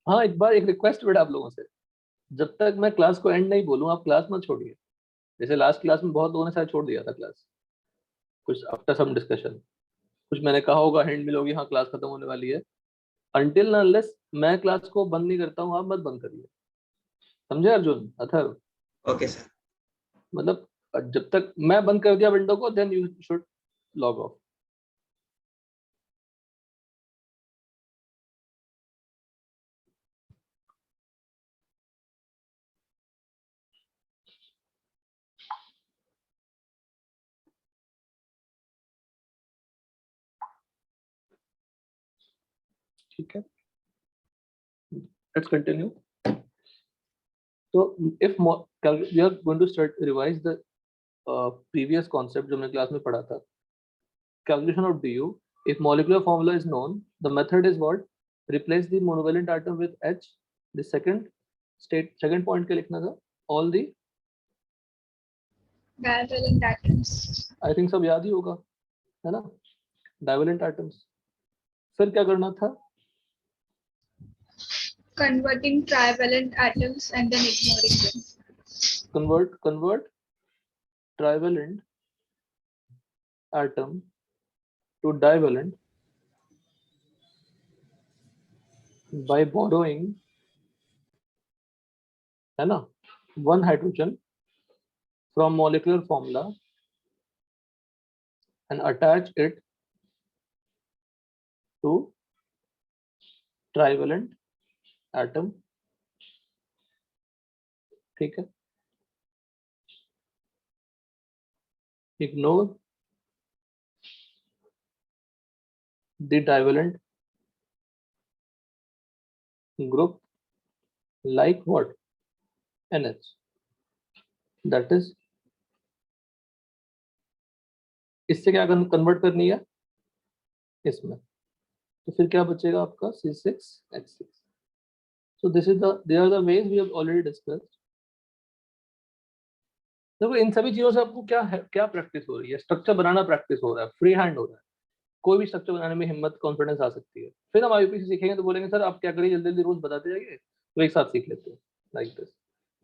हाँ एक बार एक रिक्वेस्ट बेटा आप लोगों से, जब तक मैं क्लास को एंड नहीं बोलूँ आप क्लास मत छोड़िए। जैसे लास्ट क्लास में बहुत लोगों ने शायद छोड़ दिया था क्लास, कुछ आफ्टर सम डिस्कशन, कुछ मैंने कहा होगा, हिंट मिलोगी हाँ क्लास खत्म होने वाली है। अनटिल अनलेस मैं क्लास को बंद नहीं करता हूँ आप मत बंद करिए, समझे अर्जुन अथर्व? Okay sir. मतलब जब तक मैं बंद कर दिया विंडो को then you should log off. ठीक है, लेट्स कंटिन्यू। तो if we are going to start revise the previous concept जो मैंने क्लास में पढ़ा था, calculation of du. If molecular formula is known, the method is what? Replace the monovalent atom with H. The second point क्या लिखना था? All the divalent atoms. I think सब याद ही होगा, है ना? Divalent atoms. फिर क्या करना था? Converting trivalent atoms and then ignoring them. Convert trivalent atom to divalent by borrowing, है ना, one hydrogen from molecular formula and attach it to trivalent atom. ठीक है, ignore the divalent group like what? NH. That is, इससे क्या convert करनी है इसमें, तो फिर क्या बचेगा आपका C6H6. So this is they are the ways we have already discussed. देखो इन सभी चीजों से आपको क्या प्रैक्टिस हो रही है? स्ट्रक्चर बनाना प्रैक्टिस हो रहा है, फ्री हैंड हो रहा है। कोई भी स्ट्रक्चर बनाने में हिम्मत कॉन्फिडेंस आ सकती है। फिर हम आईयूपीएसी सीखेंगे तो बोलेंगे सर आप क्या करिए जल्दी जल्दी रूल्स बताते जाइए, तो एक साथ सीख लेते हैं like this.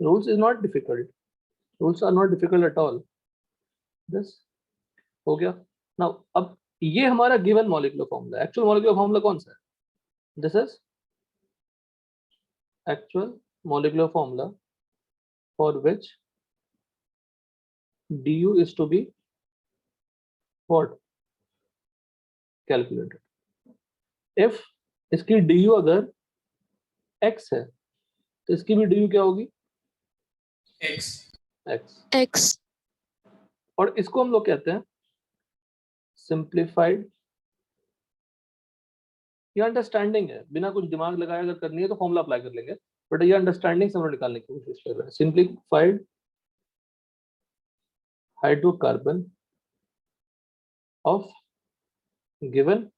Rules is not difficult, rules are not difficult at all. This हो गया। नाउ अब ये हमारा given molecular formula, actual molecular formula कौन सा है? This is actual molecular formula for which du is to be what? Calculated. if इसकी du अगर x है तो इसकी भी du क्या होगी? x। और इसको हम लोग कहते हैं सिंप्लीफाइड। ये अंडरस्टैंडिंग है, बिना कुछ दिमाग लगाए अगर करनी है तो फॉर्मूला अप्लाई कर लेंगे, बट ये अंडरस्टैंडिंग से हम निकालने की कोशिश कर रहे हैं। Simplified hydrocarbon of given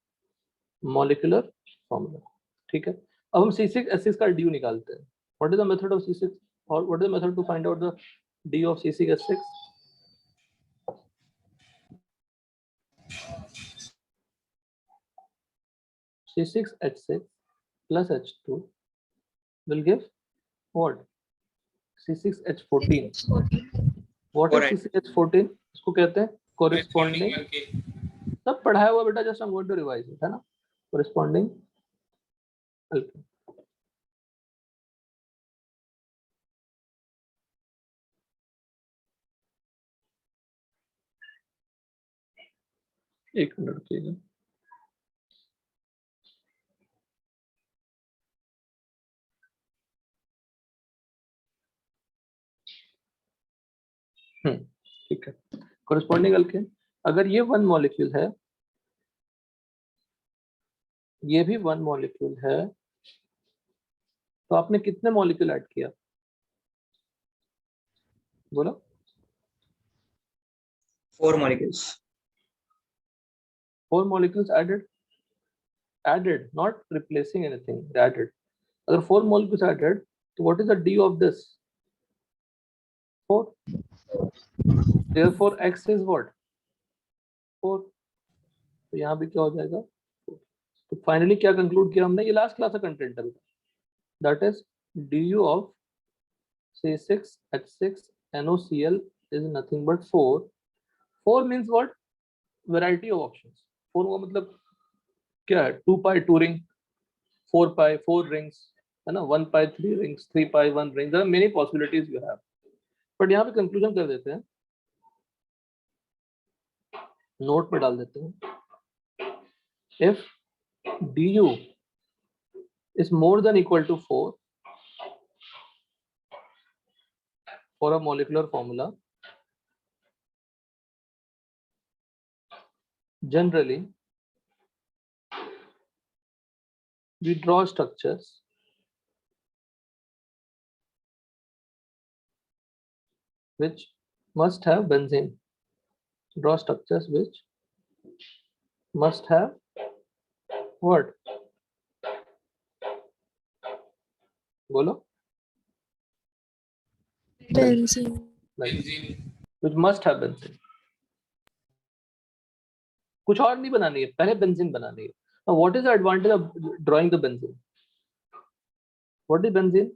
molecular formula. ठीक है, अब हम C6H6 का ड्यू निकालते हैं। What is the method of C6 और what is the method to find out the D of C6H6? C6H6 plus H2 will give what? C6H14. What is C6H14? इसको कहते हैं corresponding, सब पढ़ाया हुआ बेटा, just I am going to revise it, है ना? corresponding alkene. एक मिनट रुकिएगा। ठीक है, corresponding alkene अगर ये वन मॉलिक्यूल है, ये भी वन मॉलिक्यूल है, तो आपने कितने मॉलिक्यूल ऐड किया? बोलो। 4 molecules. 4 molecules added, not replacing anything, added. अगर 4 molecules added, तो what is the d of this? 4. Therefore x is what? 4. तो यहाँ भी क्या हो जाएगा? तो फाइनली क्या कंक्लूड किया हमने? ये लास्ट क्लास का कंटेंट है। that is du of C6H6NOCl is nothing but 4. 4 means what? Variety of options. 4 का मतलब क्या है? 2 pi 2 ring, 4 pi 4 rings, है ना? 1 pi 3 rings, 3 pi 1 ring. There are many possibilities you have. But यहाँ पे कंक्लूजन कर देते हैं, नोट पे डाल देते हैं, if du is more than equal to 4 for a molecular formula, generally we draw structures which must have benzene. Draw structures which must have what? बोलो. Benzene. Which must have benzene. कुछ और नहीं बनानी है, पहले बेंजीन बनानी है. Now what is the advantage of drawing the benzene? What is benzene?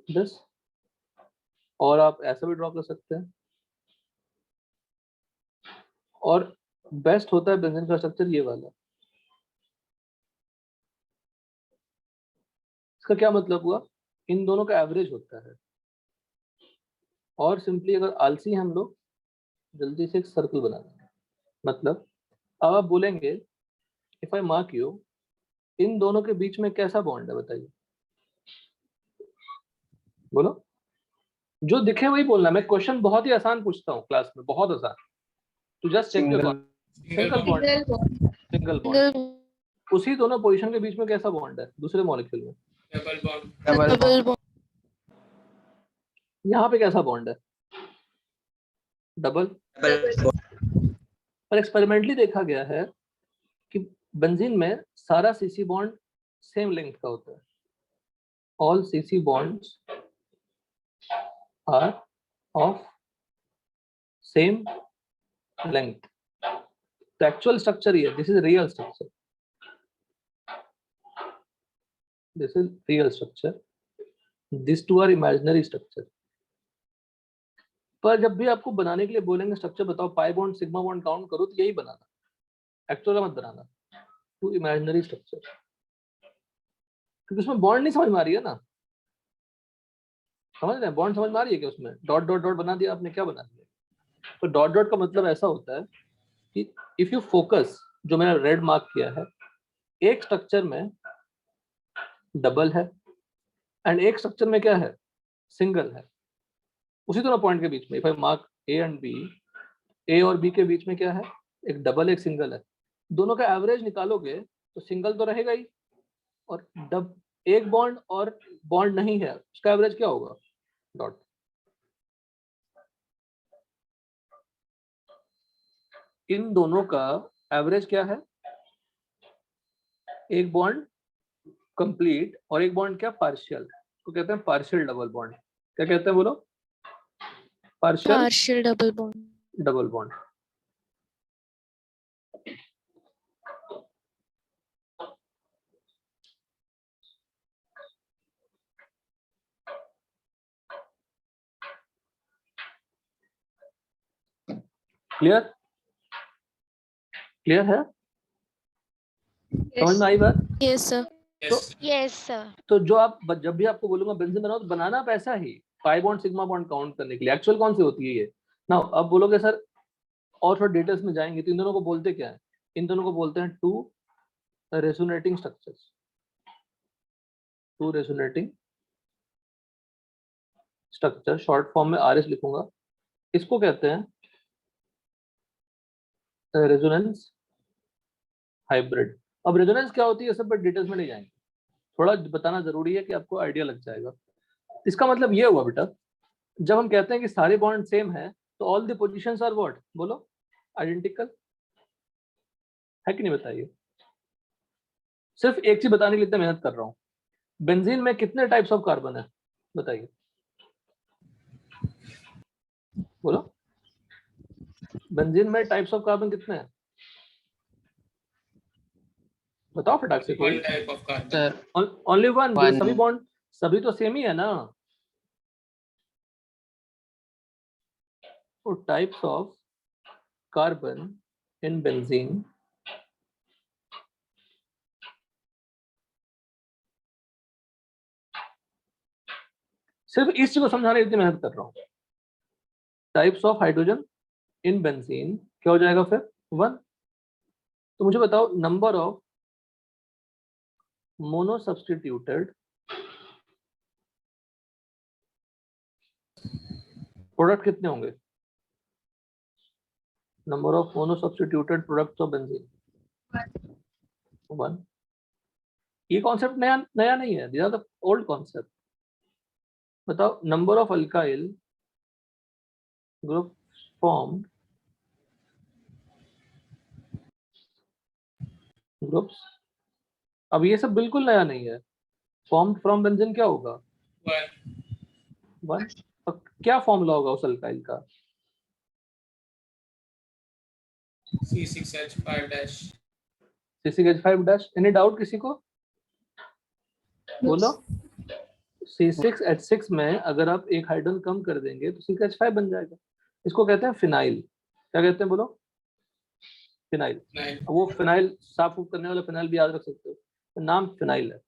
This. और आप ऐसा भी ड्रॉ कर सकते हैं. और बेस्ट होता है बेंजीन का स्ट्रक्चर ये वाला. इसका क्या मतलब हुआ? इन दोनों का एवरेज होता है. और सिंपली अगर आलसी हम लोग जल्दी से एक सर्कल बना देंगे. मतलब अब आप बोलेंगे इफ आई मार्क यू, इन दोनों के बीच में कैसा बॉन्ड है बताइए. बोलो. जो दिखे वही बोलना. मैं क्वेश्चन बहुत ही आसान पूछता हूँ क्लास में, बहुत आसान. To just check your single bond. Single bond. Single bond. उसी दोनों पोजीशन के बीच में कैसा बॉन्ड है दूसरे मॉलिक्यूल में? Double bond. यहाँ पे कैसा बॉन्ड है? डबल. पर एक्सपेरिमेंटली देखा गया है कि बेंजीन में सारा सीसी बॉन्ड सेम लेंथ का होता है. All CC bonds are of same length. तो एक्चुअल स्ट्रक्चर ये, this is real structure. This is real structure. This two are imaginary structure. पर जब भी आपको बनाने के लिए बोलेंगे स्ट्रक्चर बताओ, पाई बॉन्ड सिग्मा बॉन्ड काउंट करो, तो यही बनाना. एक्चुअल मत बनाना. To imaginary structure. क्योंकि उसमें बॉन्ड नहीं समझ में आ रही है ना. समझ रहे हैं? बॉन्ड समझ में आ रही है कि उसमें डॉट डॉट डॉट बना दिया आपने, क्या बना दिया? तो डॉट डॉट का मतलब ऐसा होता है कि इफ यू फोकस, जो मैंने रेड मार्क किया है, एक स्ट्रक्चर में डबल है एंड एक स्ट्रक्चर में क्या है? सिंगल है. उसी दोनों पॉइंट के बीच में if I mark A and B, A और बी के बीच में क्या है? एक डबल एक सिंगल है. दोनों का एवरेज निकालोगे तो सिंगल तो रहेगा ही, और एक बॉन्ड और बॉन्ड नहीं है, उसका एवरेज क्या होगा? डॉट. इन दोनों का एवरेज क्या है? एक बॉन्ड कंप्लीट और एक बॉन्ड क्या? पार्शियल. तो कहते हैं पार्शियल डबल बॉन्ड. क्या कहते हैं बोलो? Partial double bond. Double bond. Clear? Clear है? समझ में आई बात? Yes, sir. Yes, sir. तो जो आप जब भी आपको बोलूंगा बेंजीन बनाओ, तो बनाना आप ऐसा ही pi bond sigma bond count करने के लिए. एक्चुअल कौन सी होती है ये? ना अब बोलोगे सर और थोड़ा डिटेल्स में जाएंगे तो इन दोनों को बोलते क्या है? इन दोनों को बोलते हैं two resonating structures. Two resonating structure, short form में आरएस लिखूंगा. इसको कहते हैं रेजोनेंस हाइब्रिड. अब रेजोनेंस क्या होती है सब पर डिटेल्स में नहीं जाएंगे, थोड़ा बताना जरूरी है कि आपको आइडिया लग जाएगा. इसका मतलब ये हुआ बेटा, जब हम कहते हैं कि सारे बॉन्ड सेम है तो all the positions are what? बोलो. आइडेंटिकल है कि नहीं? बताइए. सिर्फ एक चीज बताने के लिए इतना मेहनत कर रहा हूं. बेंजीन में कितने टाइप्स ऑफ कार्बन है बताइए? बोलो. बेंजीन में टाइप्स ऑफ कार्बन कितने हैं बताओ फटाक से कोई। One type of carbon. Sir, only one, One. सभी बॉन्ड सभी तो सेम ही है ना। तो types of carbon in benzene, सिर्फ इस चीज को समझाने इतनी मेहनत कर रहा हूं। Types of hydrogen in benzene क्या हो जाएगा फिर? 1। तो मुझे बताओ number of mono substituted product कितने होंगे? Number of mono substituted products of benzene 1। ये कॉन्सेप्ट नया नहीं है, this are the old concept. बताओ number of alkyl group formed groups. अब ये सब बिल्कुल नया नहीं है। फॉर्म्ड फ्रॉम बेंजीन क्या होगा? One. 1। अब क्या फॉर्मूला होगा उस अल्काइल का? C6H5 dash. C6H5 dash. Any doubt किसी को? बोलो। C6H6 में अगर आप एक हाइड्रोजन कम कर देंगे तो C6H5 बन जाएगा। इसको कहते हैं फिनाइल। क्या कहते हैं बोलो? फिनाइल। 9. वो फिनाइल साफ करने वाला फिनाइल भी याद रख सकते हो, तो नाम फिनाइल है।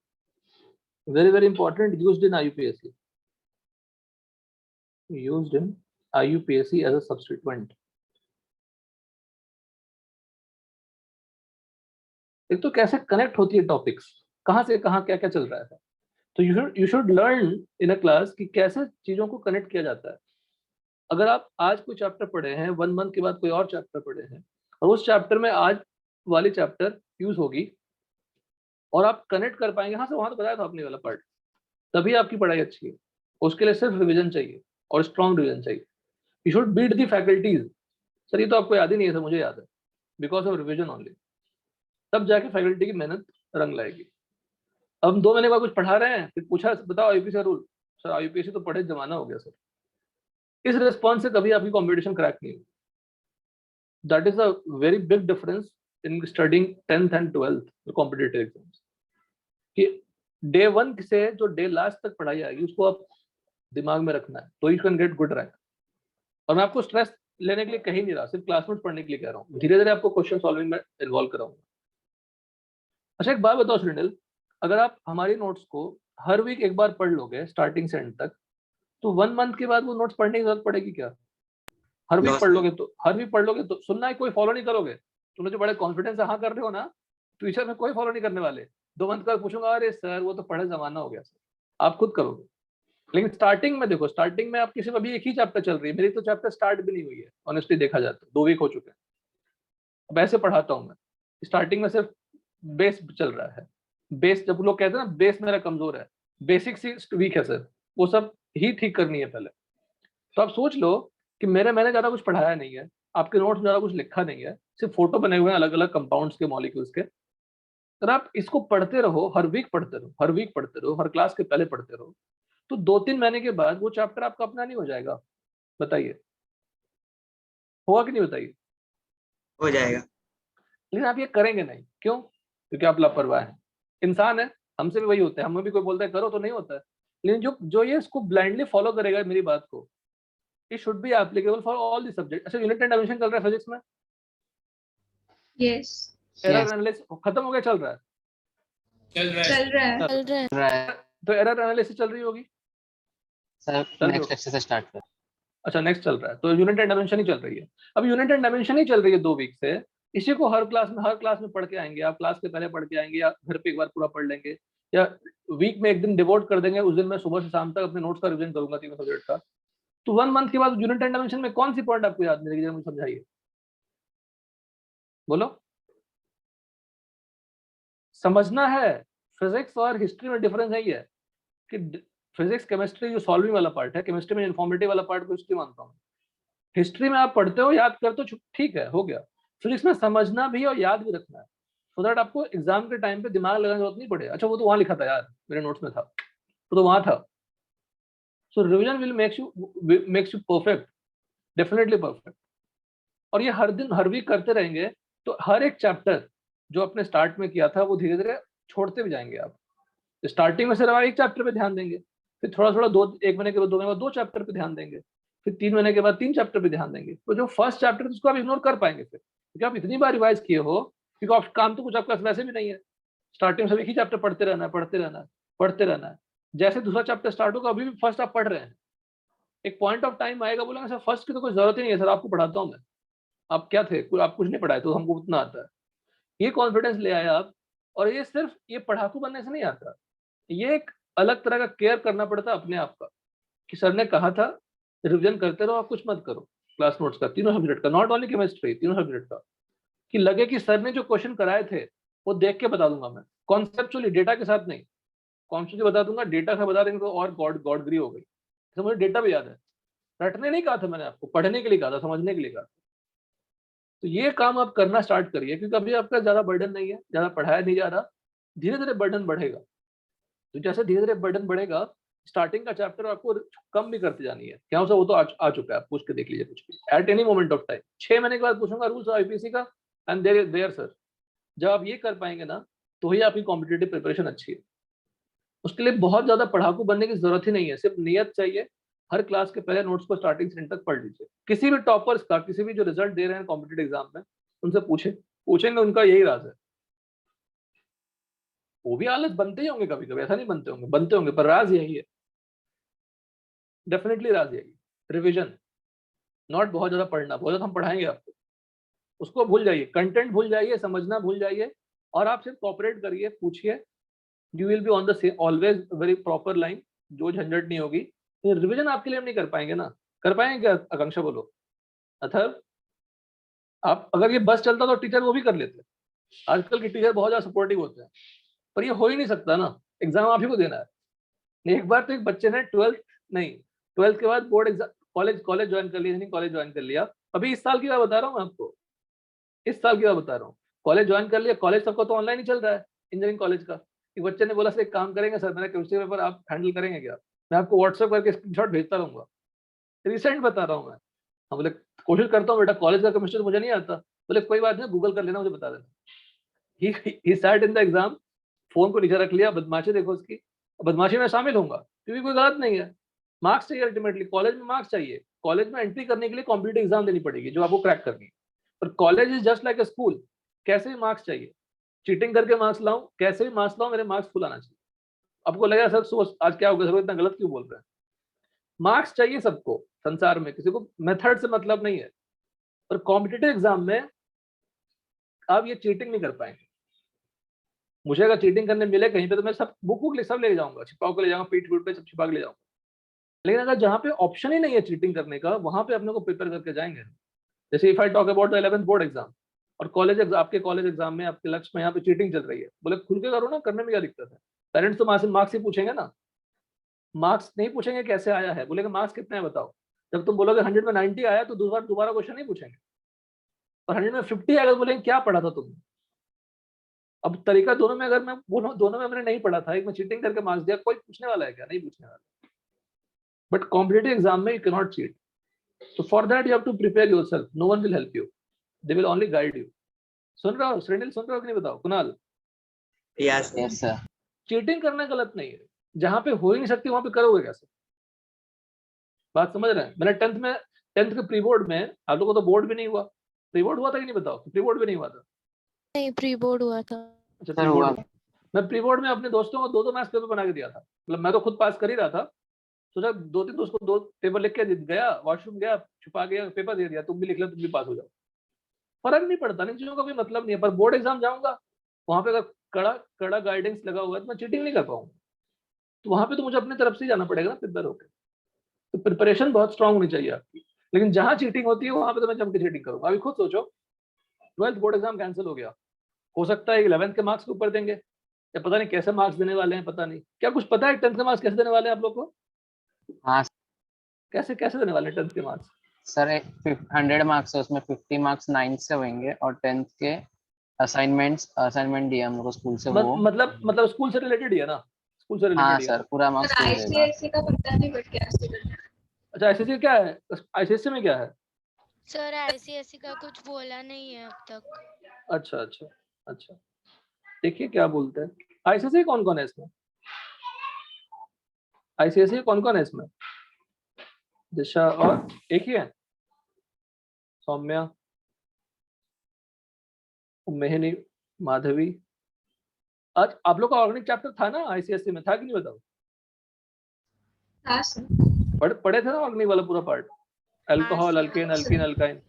Very very important, used in IUPAC, used in IUPAC as a substituent. एक तो कैसे कनेक्ट होती है टॉपिक्स, कहाँ से कहाँ क्या क्या चल रहा है। तो you should learn in a class कि कैसे चीजों को कनेक्ट किया जाता है। अगर आप आज कोई चैप्टर पढ़े हैं, 1 मंथ के बाद कोई और चैप्टर पढ़े हैं, और उस चैप्टर में आज वाली चैप्टर यूज होगी और आप कनेक्ट कर पाएंगे, हाँ सर वहां तो बताया था आपने वाला पार्ट, तभी आपकी पढ़ाई अच्छी है। उसके लिए सिर्फ रिविजन चाहिए और स्ट्रॉन्ग रिविजन चाहिए। You should beat the faculties. Sir ये तो आपको याद ही नहीं है, सर मुझे याद है, बिकॉज ऑफ रिविजन ओनली। तब जाके फैकल्टी की मेहनत रंग लाएगी। अब 2 महीने बाद कुछ पढ़ा रहे हैं, फिर पूछा बताओ IUPAC रूल, सर IUPAC तो पढ़े जमाना हो गया सर। इस रिस्पॉन्स से कभी आपकी कॉम्पिटिशन क्रैक नहीं होगी। That is a very big difference in studying 10th and 12th competitive exams, कि डे 1 से जो डे लास्ट तक पढ़ाई आएगी उसको आप दिमाग में रखना है, तो you can get good rank. और मैं आपको स्ट्रेस लेने के लिए कहीं नहीं रहा, सिर्फ क्लास नोट पढ़ने के लिए कह रहा हूँ। धीरे धीरे आपको क्वेश्चन सॉल्विंग में इन्वॉल्व कराऊंगा। अच्छा एक बात बताओ सुनील, अगर आप हमारी नोट्स को हर वीक एक बार पढ़ लोगे स्टार्टिंग से एंड तक, तो 1 मंथ के बाद वो नोट्स पढ़ने की जरूरत पड़ेगी क्या? हर वीक पढ़ लोगे तो, हर वीक पढ़ लोगे तो सुनना है, कोई फॉलो नहीं करोगे। तुम जो बड़े कॉन्फिडेंस से हाँ कर रहे हो ना, फ्यूचर में कोई फॉलो नहीं करने वाले। 2 मंथ का पूछूंगा, अरे सर वो तो पढ़े जमाना हो गया सर, आप खुद करोगे। लेकिन स्टार्टिंग में देखो, स्टार्टिंग में आपकी सिर्फ अभी एक ही चैप्टर चल रही है, मेरी तो चैप्टर स्टार्ट भी नहीं हुई है ऑनेस्टली देखा जाए तो, 2 वीक हो चुके हैं। अब ऐसे पढ़ाता हूँ मैं, स्टार्टिंग में सिर्फ बेस चल रहा है। बेस, जब लोग कहते हैं ना बेस मेरा कमजोर है, बेसिक्स ही वीक है सर, वो सब ही ठीक करनी है पहले। तो आप सोच लो कि मैंने ज्यादा कुछ पढ़ाया नहीं है, आपके नोट्स में ज्यादा कुछ लिखा नहीं है, सिर्फ फोटो बने हुए हैं अलग अलग कंपाउंड्स के, मॉलिक्यूल्स के। अगर आप इसको पढ़ते रहो, हर वीक पढ़ते रहो, हर वीक पढ़ते रहो, हर क्लास के पहले पढ़ते रहो, तो 2-3 महीने के बाद वो चैप्टर आपका अपना नहीं हो जाएगा? बताइए होगा कि नहीं? बताइए। हो जाएगा। लेकिन आप ये करेंगे नहीं, क्यों? क्योंकि आप लापरवाह हैं। इंसान है, हमसे भी वही होता है, हमें भी कोई बोलता है करो तो नहीं होता है। लेकिन जो ये इसको ब्लाइंडली फॉलो करेगा मेरी बात को, it should be applicable for all the subject. अच्छा यूनिट एंड डायमेंशन चल रहा है फिजिक्स में? Yes. एरर एनालिसिस खत्म हो गया, चल रहा है? चल रहा है. चल रहा है. चल रहा है. right. तो एरर एनालिसिस चल रही होगी? सर चल रही नेक्स्ट होगी। लेक्चर से स्टार्ट कर। अच्छा नेक्स्ट चल रहा है, तो यूनिट एंड डायमेंशन ही चल रही है। अब यूनिट एंड डायमेंशन ही चल रही है 2 वीक से, इसी को हर क्लास में पढ़ के आएंगे। आप क्लास के पहले पढ़ के आएंगे, या घर पे एक बार पूरा पढ़ लेंगे, या वीक में एक दिन डिवोट कर देंगे, उस दिन मैं सुबह से शाम तक अपने नोट्स का रिवीजन करूंगा 3 सब्जेक्ट का। तो 1 मंथ के बाद यूनिट एंड डायमेंशन में कौन सी पॉइंट आपको याद नहीं रहेगी? मुझे समझाइए, बोलो। समझना है, फिजिक्स और हिस्ट्री में डिफरेंस है ये, कि फिजिक्स केमिस्ट्री जो सॉल्विंग वाला पार्ट है, केमिस्ट्री में इन्फॉर्मेटिव वाला पार्ट को हिस्ट्री मानता हूँ। हिस्ट्री में आप पढ़ते हो, याद करते हो, ठीक है, हो गया। फिजिक्स में समझना भी और याद भी रखना है, सो दैट आपको एग्जाम के टाइम पे दिमाग लगाने की जरूरत नहीं पड़े। अच्छा वो तो वहां लिखा था यार, मेरे नोट्स में था, वो तो वहां था। So revision will makes you perfect, definitely perfect. और ये हर दिन हर वीक करते रहेंगे, तो हर एक चैप्टर जो आपने स्टार्ट में किया था वो धीरे धीरे छोड़ते भी जाएंगे आप। स्टार्टिंग में सिर्फ आप एक चैप्टर पे ध्यान देंगे, फिर थोड़ा थोड़ा 1 महीने के बाद 2 महीने बाद 2 चैप्टर पे ध्यान देंगे, फिर 3 महीने के बाद 3 चैप्टर पे ध्यान देंगे। तो जो फर्स्ट चैप्टर उसको आप इग्नोर कर पाएंगे फिर, क्योंकि आप इतनी बार रिवाइज किए हो, क्योंकि आप काम तो कुछ आपका वैसे भी नहीं है। स्टार्टिंग में सब एक ही चैप्टर पढ़ते रहना है, पढ़ते रहना है, पढ़ते रहना है। जैसे दूसरा चैप्टर स्टार्ट होगा, अभी भी फर्स्ट आप पढ़ रहे हैं, एक पॉइंट ऑफ टाइम आएगा, बोलेंगे सर फर्स्ट की तो कोई जरूरत ही नहीं है सर, आपको पढ़ाता हूँ मैं। आप क्या थे, आप कुछ नहीं पढ़ाए तो हमको उतना आता है। ये कॉन्फिडेंस ले आए आप। और ये सिर्फ ये पढ़ाकू बनने से नहीं आता, ये एक अलग तरह का केयर करना पड़ता है अपने आप का, कि सर ने कहा था रिविजन करते रहो, आप कुछ मत करो क्लास नोट्स का, तीनों सब्जेक्ट का, नॉट ओनली केमिस्ट्री, तीनों सब्जेक्ट का, कि लगे कि सर ने जो क्वेश्चन कराए थे वो देख के बता दूंगा मैं, कॉन्सेप्चुअली, डेटा के साथ नहीं, कॉन्सेप्चुअली बता दूंगा, डेटा से बता देंगे तो और गॉडगिरी हो गई। तो मुझे डेटा भी याद है, रटने नहीं कहा था मैंने आपको, पढ़ने के लिए कहा था, समझने के लिए कहा था। तो ये काम आप करना स्टार्ट करिए, क्योंकि अभी आपका ज्यादा बर्डन नहीं है, ज्यादा पढ़ाया नहीं जा रहा, धीरे धीरे बर्डन बढ़ेगा। तो जैसे धीरे धीरे बर्डन बढ़ेगा, स्टार्टिंग का चैप्टर आपको कम भी करती जानी है। क्या वो तो आ चुका है, आप पूछ के देख लीजिए कुछ भी, at any moment of time. 6 महीने के बाद पूछूंगा रूल्स आईपीसी का, एंड देयर सर। जब आप ये कर पाएंगे ना, तो ही आपकी कॉम्पिटिटिव प्रिपरेशन अच्छी है। उसके लिए बहुत ज्यादा पढ़ाकू बनने की जरूरत ही नहीं है, सिर्फ नियत चाहिए। हर क्लास के पहले नोट्स को स्टार्टिंग से एंड तक पढ़ लीजिए। किसी भी टॉपर्स का, किसी भी जो रिजल्ट दे रहे हैं कॉम्पिटिटिव एग्जाम में, उनसे पूछेंगे, उनका यही राज है। वो भी आलस बनते ही होंगे कभी कभी, ऐसा नहीं बनते होंगे, पर राज यही है, डेफिनेटली राज यही। रिविजन, नॉट बहुत ज्यादा पढ़ना, बहुत ज्यादा हम पढ़ाएंगे आपको, उसको भूल जाइए, कंटेंट भूल जाइए, समझना भूल जाइए, और आप सिर्फ कॉपरेट करिए, पूछिए। You will be on the same always very proper line, जो झंझट नहीं होगी। रिविजन आपके लिए हम नहीं कर पाएंगे ना, कर पाएंगे क्या आकांक्षा, बोलो। अथर्व, आप अगर ये बस चलता तो टीचर वो भी कर लेते। आजकल के टीचर बहुत ज्यादा सपोर्टिव होते हैं, पर ये हो ही नहीं सकता ना, एग्जाम आप ही को देना है। एक बार तो एक बच्चे ने 12th के बाद बोर्ड एग्जाम, कॉलेज ज्वाइन कर लिया, कॉलेज ज्वाइन कर लिया, अभी इस साल की बात बता रहा हूँ मैं आपको, इस साल की बात बता रहा हूँ। कॉलेज ज्वाइन कर लिया, कॉलेज सबका तो ऑनलाइन ही चल रहा है, इंजीनियरिंग कॉलेज का। एक बच्चे ने बोला सर एक काम करेंगे सर, मेरा केमिस्ट्री पेपर आप हैंडल करेंगे क्या, मैं आपको व्हाट्सएप करके स्क्रीनशॉट भेजता रहूंगा। रिसेंट बता रहा हूँ मैं। हम बोले कोशिश करता हूँ बेटा, कॉलेज का केमिस्ट्री तो मुझे नहीं आता। बोले कोई बात नहीं, गूगल कर लेना, मुझे बता देना। He sat in the exam, phone को नीचे रख लिया, बदमाशी देखो उसकी, बदमाशी में शामिल होऊंगा, क्योंकि कोई गलत नहीं है। मार्क्स चाहिए अल्टीमेटली, कॉलेज में मार्क्स चाहिए। कॉलेज में एंट्री करने के लिए कॉम्पिटिटिव एग्जाम देनी पड़ेगी, जो आपको क्रैक करनी है। पर college is just like a school, कैसे भी मार्क्स चाहिए, चीटिंग करके मार्क्स लाऊं, कैसे भी मार्क्स लाऊं, मेरे मार्क्स फुल आना चाहिए। आपको लगेगा सर सोच आज क्या होगा, सर इतना गलत क्यों बोल रहे हैं। मार्क्स चाहिए सबको संसार में, किसी को मेथड से मतलब नहीं है। पर कॉम्पिटिटिव एग्जाम में आप ये चीटिंग नहीं कर पाएंगे। मुझे अगर चीटिंग करने मिले कहीं पे, तो मैं सब बुक सब ले जाऊंगा, छिपा के ले जाऊंगा, पीठ पे सब छिपा के ले जाऊंगा। लेकिन अगर जहाँ पे ऑप्शन ही नहीं है चीटिंग करने का, वहां पे अपने को प्रिपेयर करके जाएंगे। जैसे if I talk about the 11th board exam और कॉलेज एग्जाम, आपके कॉलेज एग्जाम में आपके लक्ष्य में यहाँ पे चीटिंग चल रही है, बोले खुल के करो ना, करने में क्या दिक्कत है। पेरेंट्स तो मार्क्स ही पूछेंगे ना, मार्क्स नहीं पूछेंगे कैसे आया है, बोलेगा मार्क्स कितने हैं बताओ। जब तुम बोलोगे 100 में 90 आया, तो दोबारा क्वेश्चन नहीं पूछेंगे। और 100 में 50 आएगा तो बोलेंगे क्या पढ़ा था तुमने। अब तरीका दोनों में, अगर मैं दोनों में मैंने नहीं पढ़ा था, एक में चीटिंग करके मार्क्स दिया, कोई पूछने वाला है क्या, नहीं पूछने वाला। बट कॉम्पिटिटिव एग्जाम में you can not cheat, so for that you have to prepare yourself, no one will help you, they will only guide you। सुन रहा हो श्रेनिल, सुन रहा हो कि नहीं बताओ कुणाल। Yes sir. चीटिंग करना गलत नहीं है, जहां पे हो ही नहीं सकती वहां पे करोगे कैसे, बात समझ रहे हैं। मैंने 10th के प्री बोर्ड में, आप लोगों को तो बोर्ड भी नहीं हुआ, प्री बोर्ड हुआ था कि नहीं बताओ, प्री बोर्ड भी नहीं हुआ था। नहीं, प्री बोर्ड हुआ था। अच्छा सर प्री हुआ बोर्ड, मैं प्री बोर्ड में अपने दोस्तों को 2-2 मैथ्स पेपर बना के दिया था। मतलब मैं तो खुद पास कर ही रहा था, सोचा 2-3 दोस्त को 2 पेपर लिख के गया, वॉशरूम गया, छुपा गया, पेपर दे दिया, तुम भी लिख लो, तुम भी पास हो जाओ। फर्क नहीं पड़ता, इन चीजों का कोई मतलब नहीं है। पर बोर्ड एग्जाम जाऊंगा, वहां पे अगर कड़ा गाइडेंस लगा हुआ है तो मैं चीटिंग नहीं कर पाऊंगा। तो वहां पे तो मुझे अपनी तरफ से जाना पड़ेगा ना प्रिपेयर होकर। तो प्रिपरेशन बहुत स्ट्रांग होनी चाहिए आपकी। लेकिन जहां चीटिंग होती है वहां पे तो मैं जम के चीटिंग करूंगा। अभी खुद सोचो, 12th बोर्ड एग्जाम कैंसिल हो गया, हो सकता है 11th के मार्क्स के ऊपर देंगे, या पता नहीं कैसे मार्क्स देने वाले हैं, पता नहीं। क्या कुछ पता है 10th के मार्क्स कैसे देने वाले हैं आप लोग को? हाँ कैसे देने वाले हैं 10th के मार्क्स? सर, 100 मार्क्स है, उसमें 50 मार्क्स 9th से होंगे, और 10th के असाइनमेंट दिया हम लोग को स्कूल से। वो मतलब स्कूल से रिलेटेड ही है ना, स्कूल से हाँ रिलेटेड ही है। सर, पूरा मार्क्स स्कूल देगा। आईसीएससी का पता नहीं, बट कैसे करना है। अच्छा आईसीएससी क्या है, आईसीएससी में क्या है? सर आईसीएससी का कुछ बोला नहीं है अब तक। अच्छा अच्छा देखिए क्या बोलते हैं। आईसीएसई कौन कौन है इसमें? आईसीएसई कौन कौन है इसमें? दिशा और एक ही है, सौम्या, मेहनी, माधवी। आज आप लोग का ऑर्गेनिक चैप्टर था ना आईसीएसई में, था कि नहीं बताओ? हाँ सर। पढ़े थे ना ऑर्गेनिक वाला पूरा part, alcohol, alkane, alkyne, alkyne.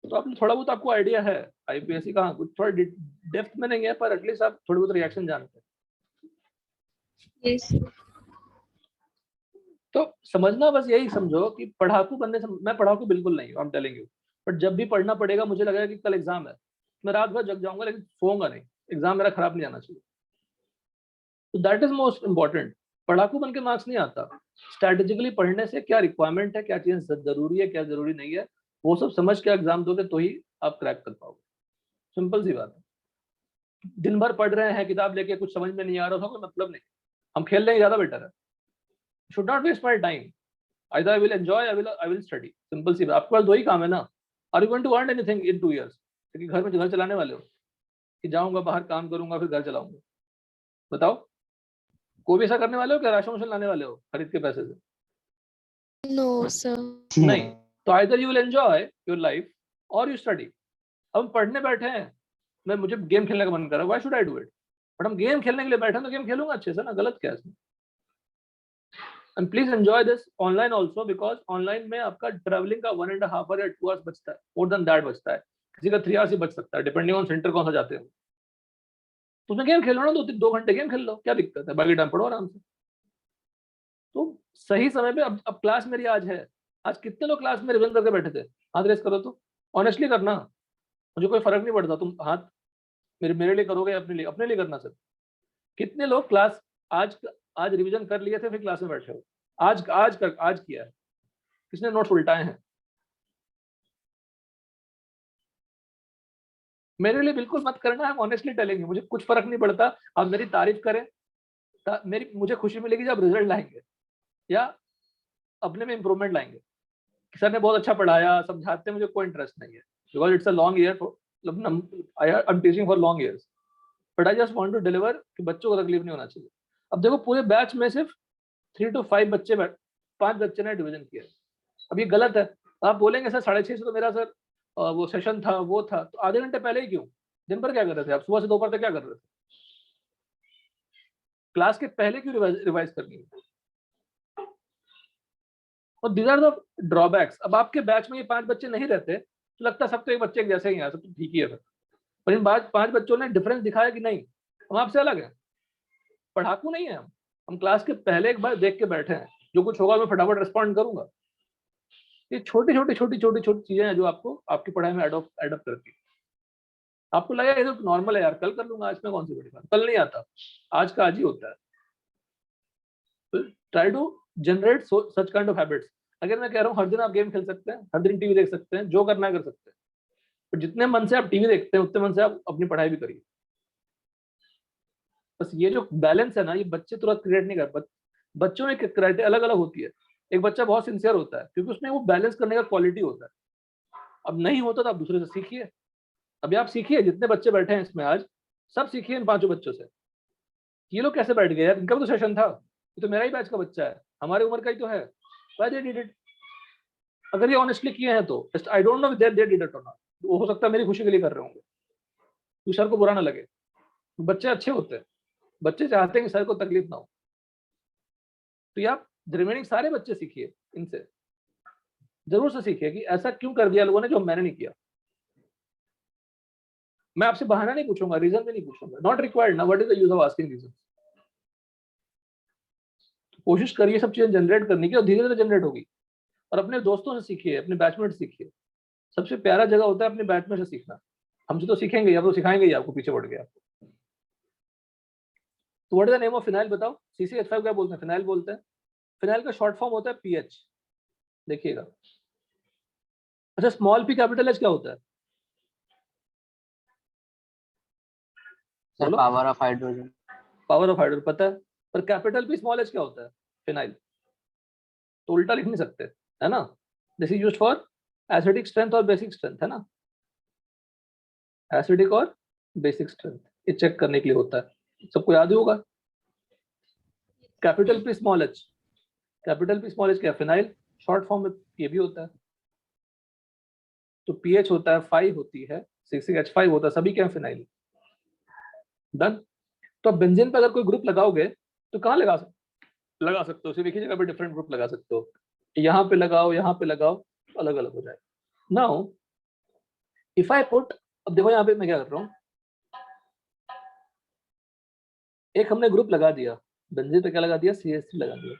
तो आप थोड़ा बहुत आपको आइडिया है आईपीएससी का, कुछ थोड़ा डेप्थ में नहीं है पर एटलीस्ट आप थोड़ी बहुत रिएक्शन जानते हैं। यस। तो समझना बस यही समझो कि पढ़ाकू बनने से, मैं पढ़ाकू बिल्कुल नहीं हूँ, I am telling you, but जब भी पढ़ना पड़ेगा मुझे लगेगा कि कल एग्जाम है, मैं रात भर जग जाऊंगा लेकिन सोऊंगा नहीं, एग्जाम मेरा खराब नहीं आना चाहिए। तो दैट इज मोस्ट इंपॉर्टेंट। पढ़ाकू बन के मार्क्स नहीं आता, स्ट्रेटेजिकली पढ़ने से क्या रिक्वायरमेंट है, क्या चीज जरूरी है, क्या जरूरी नहीं है, वो सब समझ के एग्जाम दोगे तो ही आप क्रैक कर पाओगे। सिंपल सी बात है। दिन भर पढ़ रहे हैं किताब लेके, कुछ समझ में नहीं आ रहा था, कोई मतलब नहीं, हम खेल लेंगे ज्यादा बेटर है। Should not waste my time, either I will enjoy, I will study, simple सी बात। आपके पास दो ही काम है ना, are you going to earn anything in 2 years? क्योंकि घर चलाने वाले हो कि जाऊंगा बाहर काम करूंगा फिर घर चलाऊंगा? बताओ, कोई भी ऐसा करने वाले हो क्या? राशन वाशन लाने वाले हो खरीद के पैसे से? No, sir. नहीं। तो either you will enjoy your life or you study। अब हम पढ़ने बैठे हैं, मुझे गेम खेलने का मन कर रहा है, why should I do it? But हम गेम खेलने के लिए बैठे हैं तो गेम खेलूंगा अच्छे से ना, गलत क्या है इसमें? And please enjoy this online also, because online में आपका ट्रैवलिंग का 1.5 आवर या 2 आवर्स बचता है, मोर देन दैट बचता है, किसी का 3 आवर्स ही बच सकता है डिपेंडिंग ऑन सेंटर कौन सा जाते हो। तो उसमें गेम खेलो ना, 2 घंटे गेम खेल लो, क्या दिक्कत है? बाकी टाइम पढ़ो आराम से। तो सही समय पे, अब क्लास मेरी आज है, आज कितने लोग क्लास में रिविजन करके बैठे थे? हाथ रेस करो तो, ऑनेस्टली करना, मुझे कोई फर्क नहीं पड़ता तुम हाथ मेरे लिए करोगे, अपने लिए करना सर। कितने लोग क्लास आज रिवीजन कर लिए थे फिर क्लास में बैठे हो? आज किया है? किसने नोट्स उल्टाए हैं? मेरे लिए बिल्कुल मत करना है, ऑनेस्टली टेलिंग, मुझे कुछ फर्क नहीं पड़ता। आप मेरी तारीफ करें, मुझे खुशी मिलेगी जब रिजल्ट लाएंगे या अपने में इंप्रूवमेंट लाएंगे। सर ने बहुत अच्छा पढ़ाया, समझाते, मुझे कोई इंटरेस्ट नहीं है, because it's a long year, I am teaching for long years, but I just want to deliver कि बच्चों को तकलीफ नहीं होना चाहिए। अब देखो पूरे बैच में सिर्फ 3 to 5 बच्चे 5 बच्चे ने डिवीजन किया। अब ये गलत है। आप बोलेंगे सर 6:30 से तो मेरा सर वो सेशन था, वो था, तो आधे घंटे पहले ही क्यों? दिन भर क्या कर रहे थे आप? सुबह से दोपहर तक क्या कर रहे थे? क्लास के पहले क्यों रिवाइज करनी है? और दीज आर द ड्रॉबैक्स। अब आपके बैच में ये 5 बच्चे नहीं रहते तो लगता सब तो एक बच्चे जैसे ही हैं, सब तो ठीक ही है फिर। पर इन 5 बच्चों ने डिफरेंस दिखाया कि नहीं, हम आपसे अलग हैं, पढ़ाकू नहीं है हम क्लास के पहले एक बार देख के बैठे हैं, जो कुछ होगा मैं फटाफट रिस्पॉन्ड करूंगा। ये छोटी छोटी चीजें हैं जो आपको आपकी पढ़ाई में एडॉप्ट करती है। आपको लगा ये तो नॉर्मल है यार, कल कर लूंगा, आज में कौन सी बड़ी बात, कल नहीं आता, आज का आज ही होता है। तो try to generate such kind of habits. अगर मैं कह रहा हूँ हर दिन आप गेम खेल सकते हैं, हर दिन टीवी देख सकते हैं, जो करना है कर सकते हैं, पर जितने मन से आप टीवी देखते हैं उतने मन से आप अपनी पढ़ाई भी करिए। बस ये जो बैलेंस है ना, ये बच्चे तुरंत क्रिएट नहीं कर। बच्चों में क्राइटेरिया अलग अलग होती है। एक बच्चा बहुत सिंसियर होता है क्योंकि उसमें वो बैलेंस करने का क्वालिटी होता है। अब नहीं होता तो आप दूसरे से सीखिए। अभी आप सीखिए, जितने बच्चे बैठे हैं इसमें आज, सब सीखिए इन 5 बच्चों से। ये लोग कैसे बैठ गए यार, इनका भी तो सेशन था, ये तो मेरा ही बैच का बच्चा है, हमारी उम्र का ही तो है, व्हाई दे डिड इट? अगर ये ऑनेस्टली किए हैं तो I don't know they did it और नॉट, हो सकता है मेरी खुशी के लिए कर रहे होंगे, तो सर को बुरा ना लगे। बच्चे अच्छे होते हैं, बच्चे चाहते हैं कि सर को तकलीफ ना हो। तो आप रिमेनिंग सारे बच्चे सीखिए, इनसे जरूर से सीखिए कि ऐसा क्यों कर दिया लोगों ने जो मैंने नहीं किया। मैं आपसे बहाना नहीं पूछूंगा, रीजन भी नहीं पूछूंगा, नॉट रिक्वायर्ड ना, what is the use of asking reason. कोशिश करिए सब चीजें जनरेट करने की, और धीरे धीरे जनरेट होगी। और अपने दोस्तों से सीखिए, अपने बैचमेट सीखिए। सबसे प्यारा जगह होता है अपने बैचमेट से सीखना। हमसे तो सीखेंगे, या तो सिखाएंगे ही आपको, पीछे बढ़ गया आपको। तो what is the name of phenyl बताओ? CCH5 क्या बोलते हैं? फिनाइल बोलते हैं। फिनाइल का शॉर्ट फॉर्म होता है PH, देखिएगा। अच्छा, स्मॉल p कैपिटल H क्या होता है? Power of hydrogen. Power of hydrogen पता है, पर कैपिटल P स्मॉल h क्या होता है? फिनाइल। तो उल्टा लिख नहीं सकते, है ना? This is used for acidic strength और बेसिक स्ट्रेंथ, है ना? एसिडिक और बेसिक स्ट्रेंथ, ये चेक करने के लिए होता है, सबको याद ही होगा। Capital P small H, capital P small H क्या, फिनाइल, शॉर्ट फॉर्म में ये भी होता है। तो पीएच होता है 5 होती है, 6H5 होता है, सभी क्या है, फिनाइल। डन। तो अब बेंजीन पे अगर कोई ग्रुप लगाओगे तो कहाँ लगा सकते हो, सिर्फ एक ही जगह पे डिफरेंट ग्रुप लगा सकते हो, यहाँ पे लगाओ, यहाँ पे लगाओ, अलग अलग हो जाएगा। नाउ इफ आई पुट, अब देखो यहाँ पे मैं क्या कर रहा हूँ, एक हमने ग्रुप लगा दिया बेंजीन पे, क्या लगा दिया, CH3 लगा दिया।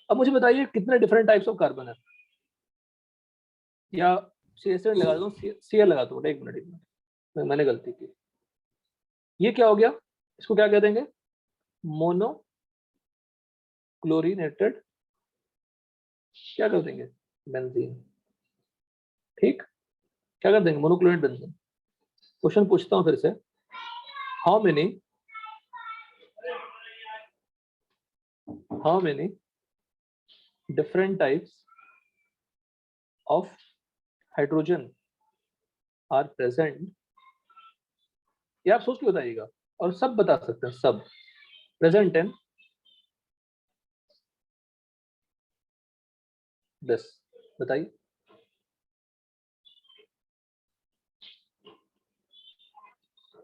अब मुझे बताइए कितने डिफरेंट टाइप्स ऑफ कार्बन है, या CH3 लगा दूं, Cl लगा दूं, एक मिनट मैंने गलती की, ये क्या हो गया, इसको क्या कह देंगे, मोनो क्लोरीनेटेड, क्या कर देंगे, बेंजीन। ठीक, क्या कर देंगे, मोनोक्लोरेट बेंजीन। क्वेश्चन पूछता हूं फिर से, how many different types of hydrogen are present, ये आप सोच के बताइएगा, और सब बता सकते हैं, सब प्रेजेंट इन दिस, बताइए।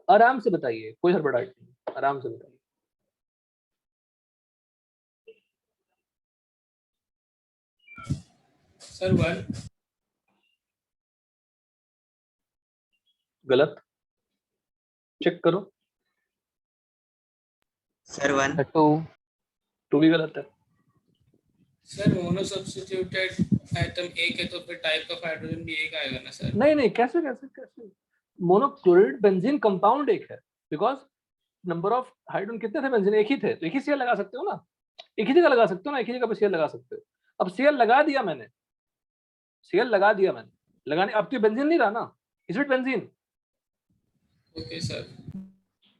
आराम से बताइए, कोई हड़बड़ाहट नहीं, आराम से बताइए। सर 1, गलत, चेक करो, सर 1, 2 भी गलत है। सर मोनो सब्स्टिट्यूटेड एटम एक है तो फिर टाइप ऑफ हाइड्रोजन भी एक आएगा ना सर। नहीं नहीं, कैसे कैसे कैसे, मोनोक्लोराइड बेंजीन कंपाउंड एक है, बिकॉज नंबर ऑफ हाइड्रोजन कितने थे बेंजीन, एक ही थे, तो एक ही Cl लगा सकते हो ना, एक ही जगह लगा सकते हो ना, एक ही जगह पे Cl लगा सकते हो। अब Cl लगा दिया मैंने, Cl लगा दिया मैंने, लगाने, अब तो बेंजीन नहीं रहा ना, is it benzene, okay sir.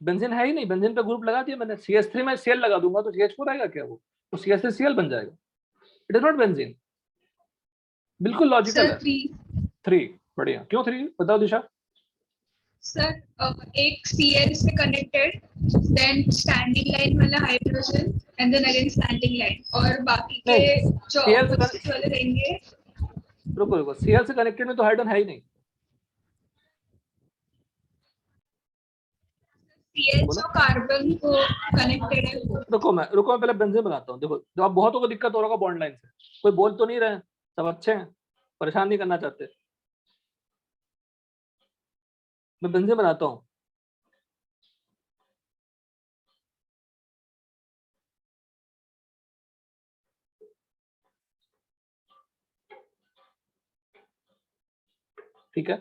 Benzene है ही नहीं, बेंजीन पे ग्रुप लगा दिया मैंने, CH3 में Cl लगा दूंगा तो CH4 आएगा क्या, वो तो CH3Cl बन जाएगा, इट इज नॉट बेंजीन, बिल्कुल लॉजिकल सर है। 3 3, बढ़िया, क्यों 3 बताओ दिशा। सर एक Cl से कनेक्टेड, देन स्टैंडिंग लाइन वाला hydrogen and then again standing line, और बाकी के नहीं, जो Cl से ऑपोजिट वाले रहेंगे। रुको, Cl से कनेक्टेड में तो हाइड्रोजन है ही नहीं, Cl जो कार्बन को कनेक्टेड है वो। रुको मैं पहले बेंजीन बनाता हूँ। देखो जब आप बहुतों को दिक्कत हो रहा होगा बॉन्ड लाइन से, कोई बोल तो नहीं रहे हैं, सब अच्छे हैं, परेशान नहीं करना चाहते, मैं बेंजीन बनाता हूँ। ठीक है,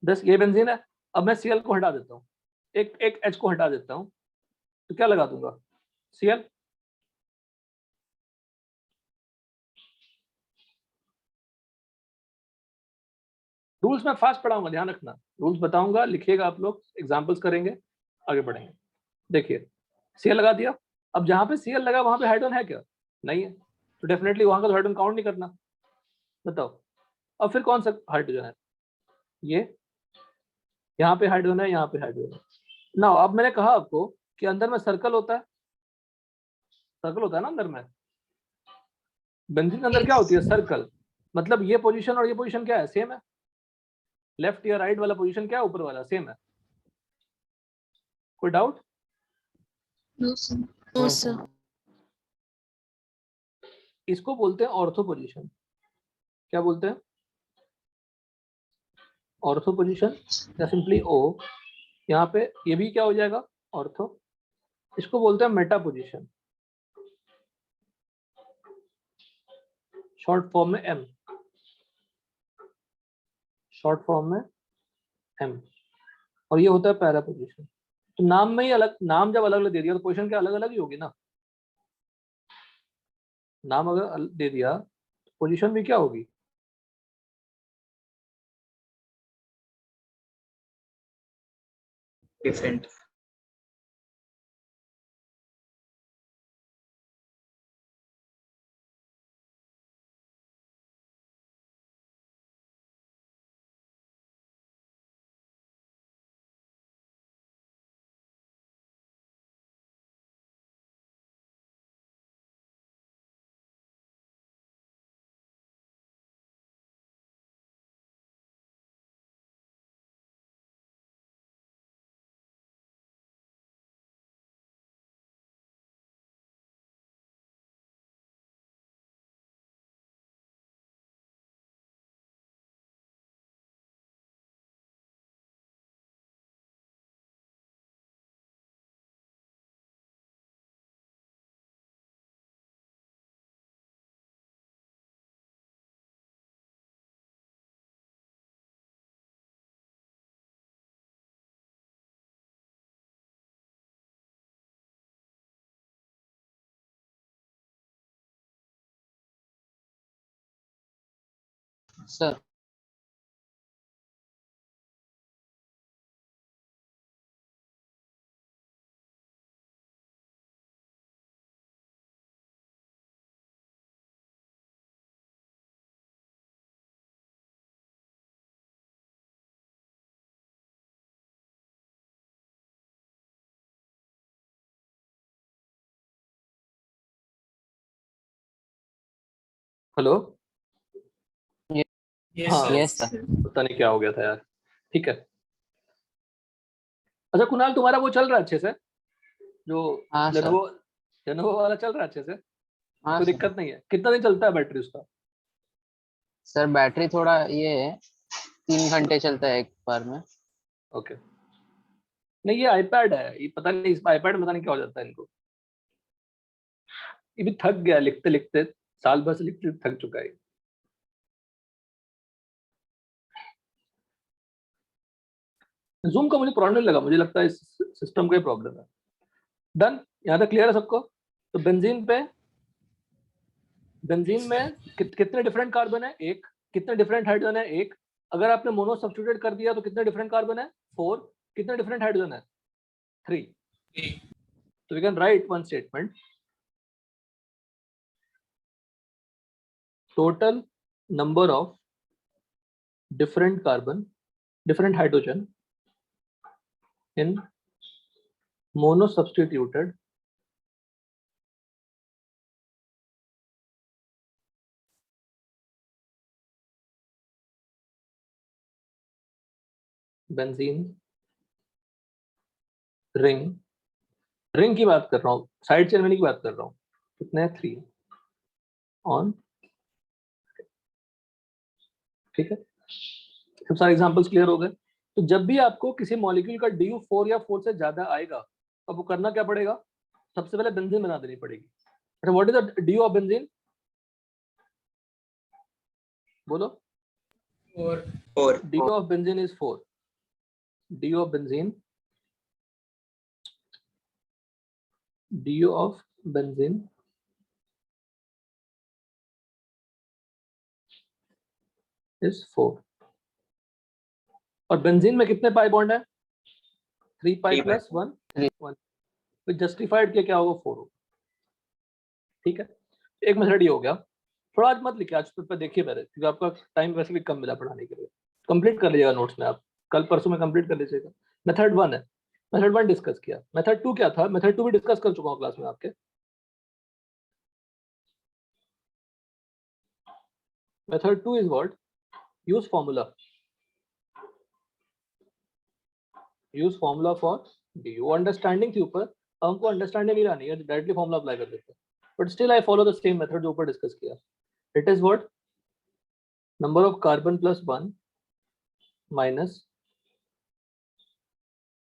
बस ये बेंजीन है। अब मैं Cl को हटा देता हूँ, एक H को हटा देता हूँ, तो क्या लगा दूंगा, Cl। रूल्स में फास्ट पढ़ाऊंगा, ध्यान रखना, रूल्स बताऊंगा, लिखिएगा आप लोग, एग्जाम्पल्स करेंगे, आगे बढ़ेंगे। देखिए Cl लगा दिया, अब जहाँ पे Cl लगा वहां पे हाइड्रोजन है क्या, नहीं है, तो डेफिनेटली वहां का हाइड्रोजन काउंट नहीं करना। बताओ अब फिर कौन सा हाइड्रोजन है, ये यहाँ पे हाइड्रोजन है, यहाँ पे हाइड्रोजन है ना। अब मैंने कहा आपको कि अंदर में सर्कल होता है, सर्कल होता है ना अंदर में, बेंजीन के अंदर क्या होती है, सर्कल, मतलब ये पोजीशन और ये पोजीशन क्या है, सेम है, लेफ्ट या राइट वाला पोजीशन क्या है, ऊपर वाला सेम है, कोई डाउट। No sir. No, sir. इसको बोलते हैं ऑर्थो पोजीशन, क्या बोलते हैं, ऑर्थो पोजीशन, या सिंपली O, यहाँ पे ये भी क्या हो जाएगा, ऑर्थो। इसको बोलते हैं मेटा पोजीशन, शॉर्ट फॉर्म में M, शॉर्ट फॉर्म में M, और ये होता है पैरा पोजीशन। तो नाम में ही अलग, नाम जब अलग अलग दे दिया तो पोजीशन क्या अलग अलग ही होगी ना, नाम अगर दे दिया तो पोजीशन भी क्या होगी, डिफरेंट। Sir hello. Yes, हाँ sir. यस सर पता नहीं क्या हो गया था यार। ठीक है। अच्छा कुणाल, तुम्हारा वो चल रहा है अच्छे से, जो हाँ सर लेनोवो लेनोवो वाला चल रहा है अच्छे से? हाँ कोई सर दिक्कत नहीं है? कितना दिन चलता है बैटरी उसका? सर बैटरी थोड़ा ये है 3 घंटे चलता है एक बार में। ओके। नहीं ये आईपैड है, ये पता नहीं, इस आईपैड में पता नहीं क्या हो जाता है इनको। ये भी थक गया लिखते लिखते, साल भर से लिखते थक चुका है। जूम का मुझे प्रॉब्लम नहीं लगा, मुझे लगता है इस सिस्टम का ही प्रॉब्लम है। डन, यहाँ तक क्लियर है सबको? तो बेंजीन में कितने डिफरेंट कार्बन है? एक। कितने डिफरेंट हाइड्रोजन है? एक। अगर आपने मोनो सब्स्टिट्यूट कर दिया तो कितने डिफरेंट कार्बन है? 4। कितने डिफरेंट हाइड्रोजन है? 3। तो we can write one statement, total number of different hydrogen in monosubstituted benzene ring की बात कर रहा हूँ, साइड चेन की बात कर रहा हूँ। कितने हैं? 3 ऑन। ठीक है, सब सारे एग्जांपल्स क्लियर हो गए। तो जब भी आपको किसी मॉलिक्यूल का DU 4 या 4 से ज्यादा आएगा, तो आपको करना क्या पड़ेगा? सबसे पहले बेंजीन बना देनी पड़ेगी। अच्छा, what is the DU of benzene? बोलो। 4 DU of benzene is 4। DU of benzene is 4। और बेंजीन में कितने पाई बॉन्ड है? 3 पाई 3 pi। प्लस 1 1। तो जस्टिफाइड के क्या होगा? 4 होगा। ठीक है, एक मेथड ये हो गया। थोड़ा आज मत लिखिए, आज पेपर देखिए पहले, क्योंकि आपका टाइम वैसे भी कम मिला पढ़ाने के लिए। कंप्लीट कर लीजिएगा नोट्स में, आप कल परसों में कंप्लीट कर लीजिएगा। मेथड 1 है, मेथड 1 डिस्कस किया। मेथड 2 क्या था? मेथड 2 भी डिस्कस कर चुका हूँ क्लास में आपके। Method 2 is what? Use formula for DU। Understanding थी ऊपर, अब हमको अंडरस्टैंडिंग नहीं लानी है, डायरेक्टली फॉर्मूला अप्लाई कर देते हैं। But still I follow the same method जो ऊपर डिस्कस किया। It is what? Number of carbon plus 1 minus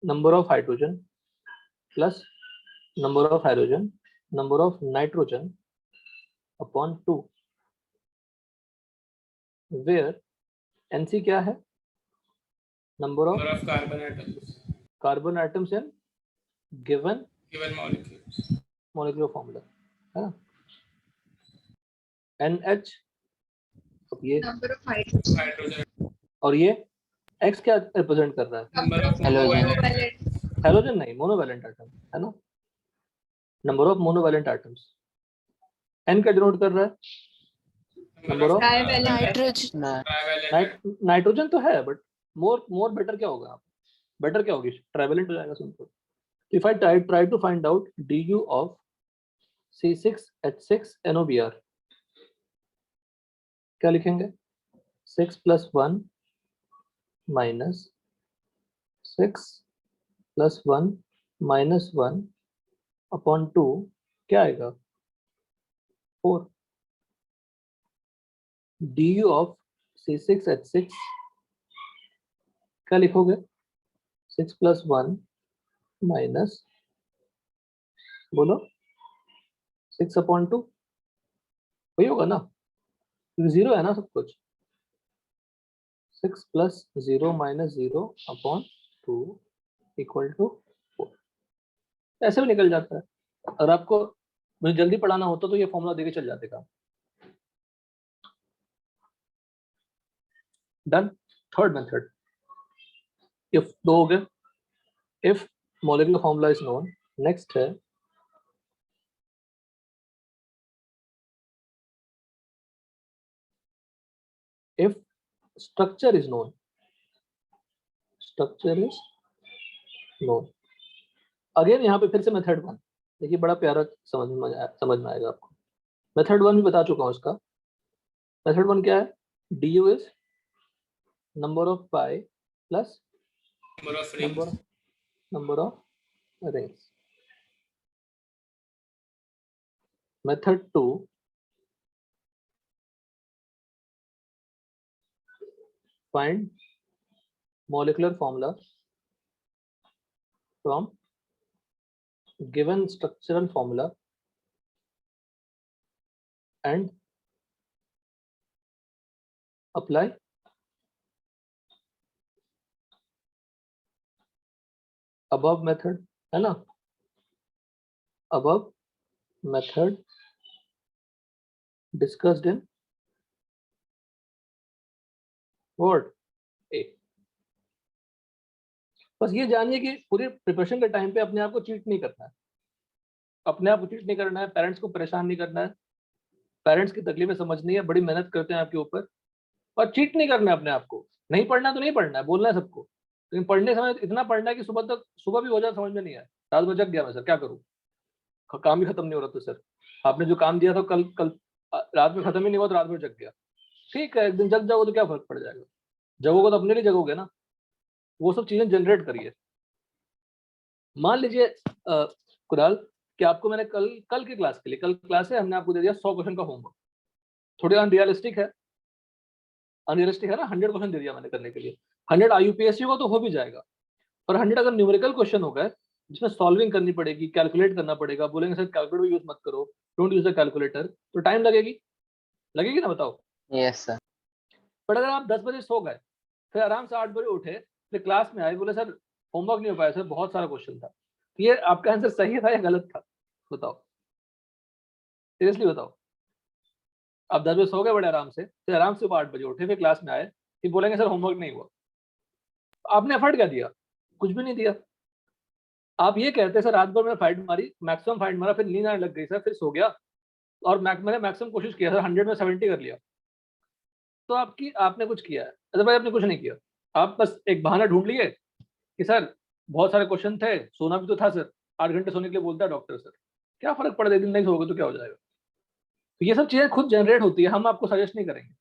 number of hydrogen plus number of hydrogen number of nitrogen upon 2, where NC क्या है? number of carbon atoms in given molecular formula है ना? NH, अब ये number of hydrogen, और ये X क्या represent कर रहा है? number of Halogen. monovalent, halogen नहीं, मोनोवैलेंट एटम है ना? Number of monovalent atoms. N क्या डिनोट कर रहा है? Number of trivalent, Nitrogen. Nitrogen तो है, बट मोर बेटर क्या होगा? बेटर क्या होगी? ट्राइवेलेंट हो जाएगा simple. If I try to find out DU of C6H6NOBr, क्या लिखेंगे? 6 + 1 माइनस 6 + 1 माइनस 1 अपॉन 2 क्या आएगा? 4। DU ऑफ C6H6 क्या लिखोगे? 6 + 1 माइनस, बोलो, 6/2 वही होगा ना? 0 है ना सब कुछ। 6 + 0 - 0 अपॉन 2 इक्वल टू 4। ऐसे भी निकल जाता है। अगर आपको मुझे जल्दी पढ़ाना होता तो ये फॉर्मूला देके चल जाते काम। डन। थर्ड मेथड, इफ दो हो गए, if molecular formula is known, next है if structure is known, structure is known। Again यहाँ पे फिर से मेथड वन, देखिए बड़ा प्यारा समझ में आएगा आपको। मेथड वन भी बता चुका हूँ इसका। मेथड वन क्या है, du is number of pi plus Number of rings. number of rings। Method two, find molecular formula from given structural formula and apply above method, है ना, above method discussed in word A। बस ये जानिए कि पूरे preparation के time पे अपने आप को चीट नहीं करना है, अपने आप को चीट नहीं करना है, पेरेंट्स को परेशान नहीं करना है, पेरेंट्स की तकलीफें समझनी है, बड़ी मेहनत करते हैं आपके ऊपर, और चीट नहीं करना है अपने आप को। नहीं पढ़ना तो नहीं पढ़ना है, बोलना है सबको, लेकिन पढ़ने समय इतना पढ़ना है कि सुबह भी हो जाए समझ में नहीं आया, रात भर जग गया मैं सर क्या करूँ, काम ही खत्म नहीं हो रहा। तो सर आपने जो काम दिया था कल रात में खत्म ही नहीं हुआ तो रात भर जग गया। ठीक है, एक दिन जग जाओगे तो क्या फर्क पड़ जाएगा, जगोगे तो अपने लिए जगोगे ना। वो सब चीजें जनरेट करिए। मान लीजिए कुणाल कि आपको मैंने कल की क्लास के लिए, कल क्लास है, हमने आपको दे दिया 100 क्वेश्चन का होमवर्क। थोड़ी अनरियलिस्टिक है ना, 100 क्वेश्चन दे दिया मैंने करने के लिए। 100 IUPAC को तो हो भी जाएगा, पर 100 अगर न्यूमेरिकल क्वेश्चन हो गए जिसमें सॉल्विंग करनी पड़ेगी, कैलकुलेट करना पड़ेगा, बोलेंगे सर कैलकुलेटर यूज मत करो, डोंट यूज द कैलकुलेटर, तो टाइम लगेगी ना, बताओ। Yes sir. पर अगर आप 10 बजे सो गए, फिर आराम से 8 बजे उठे, फिर क्लास में आए, बोले सर होमवर्क नहीं हो पाया सर, बहुत सारा क्वेश्चन था, तो ये आपका आंसर सही था या गलत था, बताओ, सीरियसली बताओ। आप 10 बजे सो गए बड़े आराम से, फिर आराम से 8 बजे उठे, फिर क्लास में आए, फिर बोलेंगे सर होमवर्क नहीं हुआ। आपने एफर्ट क्या दिया, कुछ भी नहीं दिया। आप ये कहते सर रात भर मैंने फाइट मारी, मैक्सिमम फाइट मारा, फिर नींद आने लग गई सर, फिर सो गया, और मैंने मैक्सिमम कोशिश किया सर, 100 में 70 कर लिया, तो आपने कुछ किया है? अदरवाइज आपने कुछ नहीं किया। आप बस एक बहाना ढूंढ लिए कि सर बहुत सारे क्वेश्चन थे, सोना भी तो था सर, 8 घंटे सोने के लिए बोलता है डॉक्टर, सर क्या फर्क पड़, दिन नहीं सोओगे तो क्या हो जाएगा। तो ये सब चीजें खुद जनरेट होती है, हम आपको सजेस्ट नहीं करेंगे।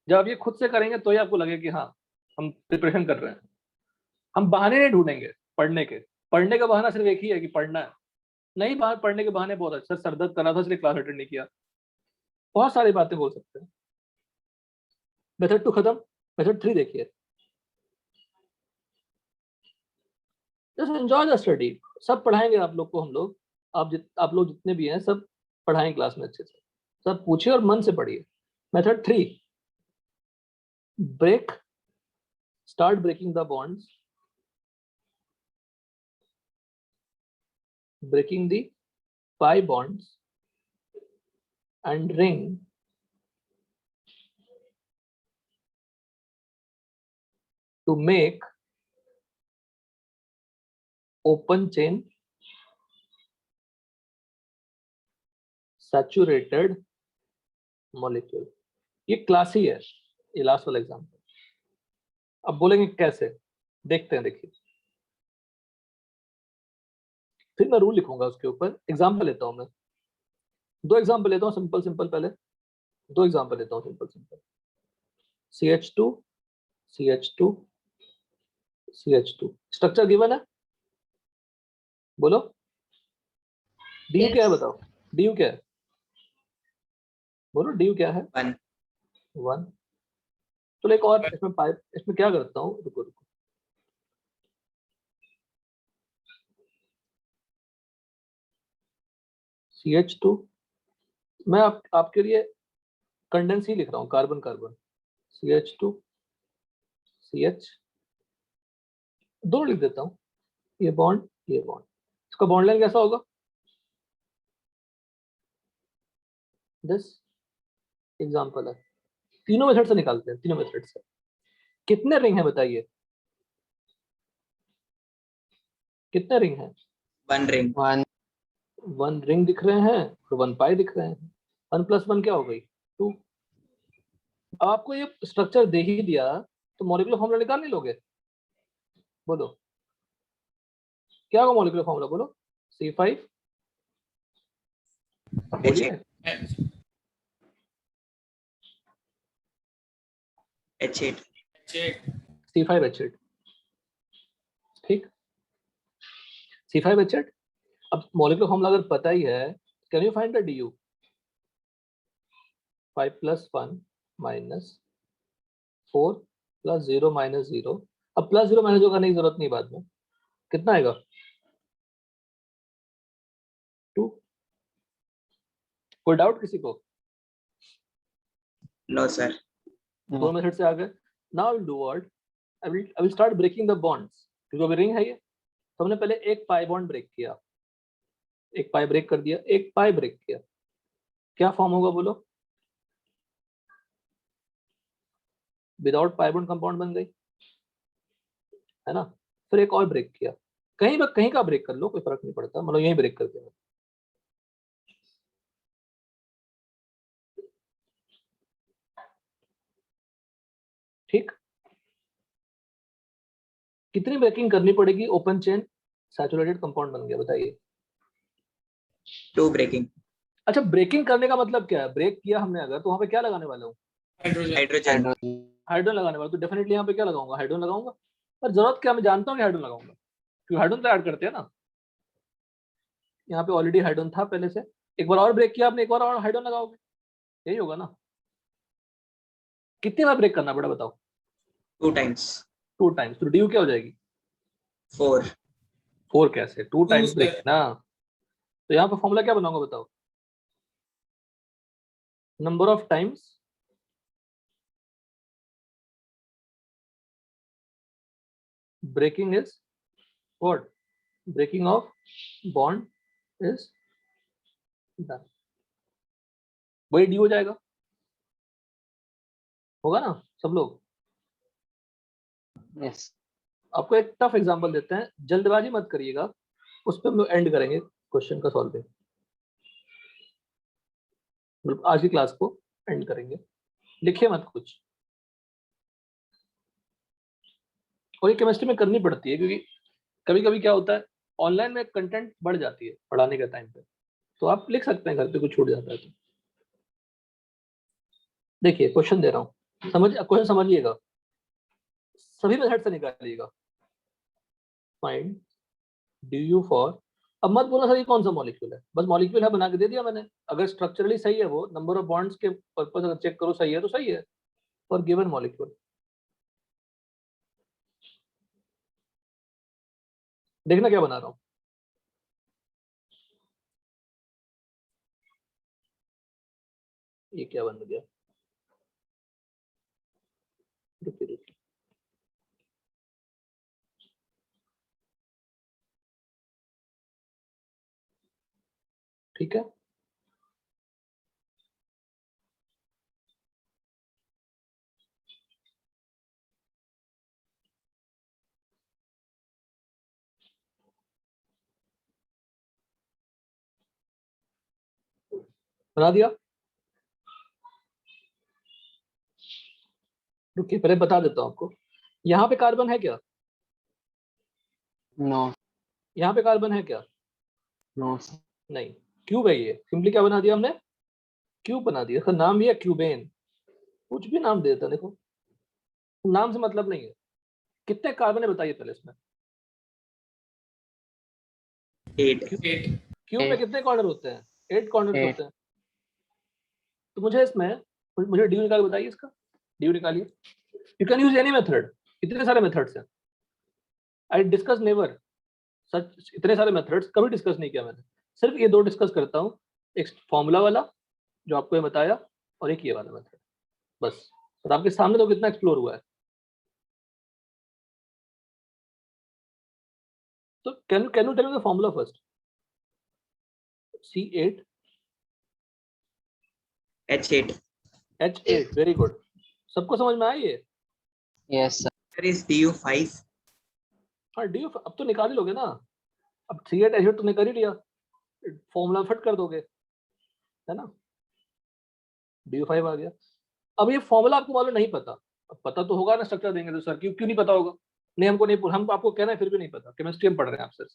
जब आप ये खुद से करेंगे तो ही आपको लगे कि हाँ हम प्रिपरेशन कर रहे हैं। हम बहाने नहीं ढूंढेंगे पढ़ने का बहाना सिर्फ एक ही है कि पढ़ना है। नहीं, बाहर पढ़ने के बहाने बहुत अच्छे, सर दर्द कर रहा था इसलिए क्लास अटेंड नहीं किया, बहुत सारी बातें बोल सकते हैं। मेथड 2 खत्म। मेथड 3 देखिए, जस्ट एंजॉय द स्टडी। सब पढ़ाएंगे आप लोग को, हम लोग आप लोग जितने भी हैं सब पढ़ाएंगे क्लास में अच्छे से, सब पूछिए और मन से पढ़िए। Method 3, start breaking the bonds, breaking the pi bonds and ring to make open chain saturated molecule। ये क्लास ही है, ये लास्ट वाला एग्जाम्पल। अब बोलेंगे कैसे, देखते हैं, देखिए फिर मैं रूल लिखूंगा उसके ऊपर। एग्जाम्पल लेता हूं मैं, 2 एग्जाम्पल लेता हूं सिंपल पहले 2 एग्जाम्पल लेता हूं simple. CH2 CH2 CH2 structure given है, बोलो DU क्या है, बताओ DU क्या है, बोलो DU क्या है, 1। चलो एक और इसमें क्या करता हूँ, रुको CH2 मैं आपके लिए कंडेंस ही लिख रहा हूँ, कार्बन CH2 CH दोनों लिख देता हूँ, ये बॉन्ड, इसका बॉन्ड लेंथ कैसा होगा, दिस एग्जांपल है। तीनों मेथड से निकालते हैं, तीनों मेथड से। कितने रिंग है बताइए, कितने रिंग है? 1 ring. 1 1 रिंग दिख रहे हैं और 1 पाई दिख रहे हैं। 1 + 1 क्या हो गई? 2। अब आपको ये स्ट्रक्चर दे ही दिया तो मॉलिक्यूलर फॉर्मूला निकाल नहीं लोगे? बोलो क्या होगा मॉलिक्यूलर फॉर्मूला, बोलो। C5 बोलिए। H8. C5H8, ठीक। C5H8। अब मॉलिक्यूलर फॉर्मूला अगर पता ही है, can you find the DU? 5 + 1 - 4 + 0 - 0। अब +0 - 0 करने की जरूरत नहीं बाद में। कितना आएगा? 2। कोई डाउट किसी को? No, sir. दो मेथड से आ गए। Now I will do what, I will start breaking the bonds. क्योंकि अभी रिंग है ये, तो हमने पहले एक पाई बॉन्ड ब्रेक किया, एक पाई ब्रेक कर दिया, एक पाई ब्रेक किया, क्या फॉर्म होगा बोलो? विदाउट पाई बॉन्ड कंपाउंड बन गई, है ना। फिर एक और ब्रेक किया, कहीं का ब्रेक कर लो, कोई फर्क नहीं पड़ता, मतलब यही ब्रेक कर दिया। ठीक, कितनी ब्रेकिंग करनी पड़ेगी? ओपन चेन सैचुरेटेड कंपाउंड बन गया, बताइए। 2 breaking. अच्छा, ब्रेकिंग करने का मतलब क्या है? ब्रेक किया हमने अगर, तो वहां पे क्या लगाने वाला हूँ? हाइड्रोजन। Hydrogen. हाइड्रोजन लगाने वाला, तो डेफिनेटली यहाँ पे क्या लगाऊंगा? हाइड्रोजन लगाऊंगा। पर जरूरत क्या, मैं जानता हूँ कि हाइड्रोजन लगाऊंगा, क्योंकि हाइड्रोजन तो ऐड करते हैं ना। यहाँ पे ऑलरेडी हाइड्रोजन था पहले से, एक बार और ब्रेक किया आपने, एक बार और हाइड्रोजन लगाओगे, यही होगा ना। कितनी बार ब्रेक करना पड़ा बताओ? 2 times. 2 टाइम्स, तो ड्यू क्या हो जाएगी? 4. 4 कैसे? 2 टाइम्स sir. ब्रेक ना। तो यहाँ पे फॉर्मूला क्या बनाऊंगा बताओ? Number of times breaking is what? Breaking of bond is done, वही डी हो जाएगा, होगा ना सब लोग? यस आपको एक टफ एग्जांपल देते हैं, जल्दबाजी मत करिएगा, उस पर हम लोग एंड करेंगे क्वेश्चन का सॉल्विंग, आज की क्लास को एंड करेंगे। लिखिए मत कुछ, और ये केमिस्ट्री में करनी पड़ती है, क्योंकि कभी कभी क्या होता है, ऑनलाइन में कंटेंट बढ़ जाती है पढ़ाने के टाइम पे, तो आप लिख सकते हैं घर पे, कुछ छूट जाता है तो। देखिए क्वेश्चन दे रहा हूँ, क्वेश्चन समझिएगा, सभी मेथड से निकालिएगा। फाइंड DU फॉर, अब मत बोला सर ये कौन सा मॉलिक्यूल है, बस मॉलिक्यूल है बना के दे दिया मैंने, अगर स्ट्रक्चरली सही है वो, नंबर ऑफ बॉन्ड्स के पर्पस अगर चेक करो सही है तो सही है, फॉर गिवन मॉलिक्यूल। देखना क्या बना रहा हूँ, ये क्या बन गया, रुकिए रुकिए, ठीक है। बना दिया, रुकिए पहले बता देता हूँ आपको, यहाँ पे कार्बन है क्या? नो यहाँ पे कार्बन है क्या? नो नहीं, क्यूब है ये, सिंपली क्या बना दिया हमने? क्यूब बना दिया, इसका नाम भी है क्यूबेन, कुछ भी नाम दे देता, देखो नाम से मतलब नहीं है। कितने कार्बन है बताइए पहले इसमें? 8. क्यूब में कितने कॉर्नर होते हैं? 8 कॉर्नर 8 होते हैं। तो मुझे इसमें, मुझे ड्यू निकाल बताइए, इसका ड्यू निकालिए। You can use any method, इतने सारे मेथड्स हैं, आई डिस्कस नेवर सच, इतने सारे मेथड्स कभी डिस्कस नहीं किया मैंने, सिर्फ ये 2 डिस्कस करता हूँ, एक फॉर्मूला वाला जो आपको ये बताया, और एक ये वाला मेथड, बस। और आपके सामने तो कितना एक्सप्लोर हुआ है। तो can you tell me the formula first? C8 H8. H8, very good, सबको समझ में आई ये? Yes, sir. Sir, is DU 5? हाँ डी अब तो निकाल ही लोगे ना, अब C8 H8 तुमने कर ही लिया, फॉर्मूला फिट कर दोगे, है ना, DU5 आ गया। अब ये फॉर्मूला आपको मालूम नहीं पता, अब पता तो होगा ना, स्ट्रक्चर देंगे तो सर क्यों नहीं पता होगा? नहीं हमको नहीं, हम आपको कहना है फिर भी नहीं पता, केमिस्ट्री में पढ़ रहे हैं आप सर।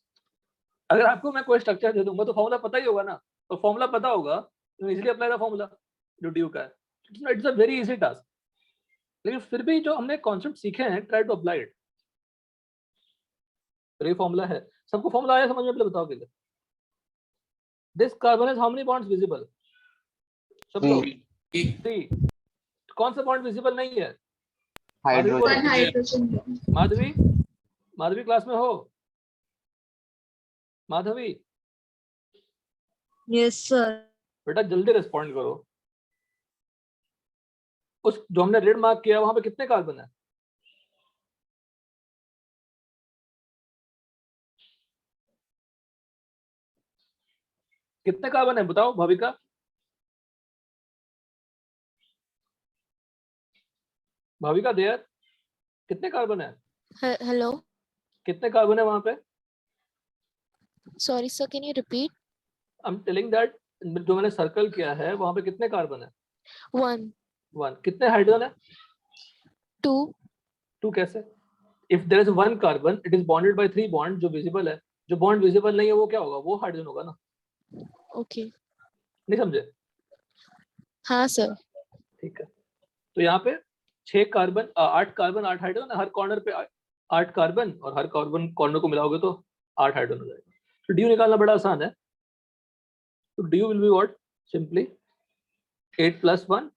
अगर आपको मैं कोई स्ट्रक्चर दे दूंगा तो फॉर्मूला पता ही होगा ना, तो फॉर्मूला पता होगा तो इजीली अप्लाई द फॉर्मूला जो ड्यू का है, it's a very easy task. लेकिन फिर भी जो हमने कॉन्सेप्ट सीखे हैं, ट्राई टू अप्लाई इट। ये फॉर्मूला है, सबको फॉर्मूला आया समझ में? पहले बताओ किधर, this carbon is how many bonds visible? सबको 3। कौन सा बॉन्ड विजिबल नहीं है? Hydrogen. One hydrogen bond. Madhavi, Madhavi class में हो? Madhavi Yes, sir. बेटा जल्दी रिस्पॉन्ड करो। उस जो हमने रेड मार्क किया वहां पे कितने कार्बन है? कितने कार्बन है बताओ भाविका? भाविका देयर, कितने कार्बन है? Hello. कितने कार्बन है वहां पे? Sorry, sir. Can you repeat? I am telling that जो मैंने सर्कल किया है वहां पे कितने कार्बन है? 1, 1। कितने हाइड्रोजन है? 2. 2 कैसे? If there is 1 carbon it is bonded by 3 bond जो विजिबल है, जो बॉन्ड विजिबल नहीं है वो क्या होगा? वो हाइड्रोजन होगा ना। Okay. नहीं समझे? हाँ सर। ठीक है, तो यहाँ पे 6 कार्बन 8 कार्बन 8 हाइड्रोजन, हर कॉर्नर पे 8 कार्बन, और हर कार्बन कॉर्नर को मिलाओगे तो 8 हाइड्रोजन हो जाएगा। तो ड्यू निकालना बड़ा आसान है। तो due will be what? Simply 8 + 1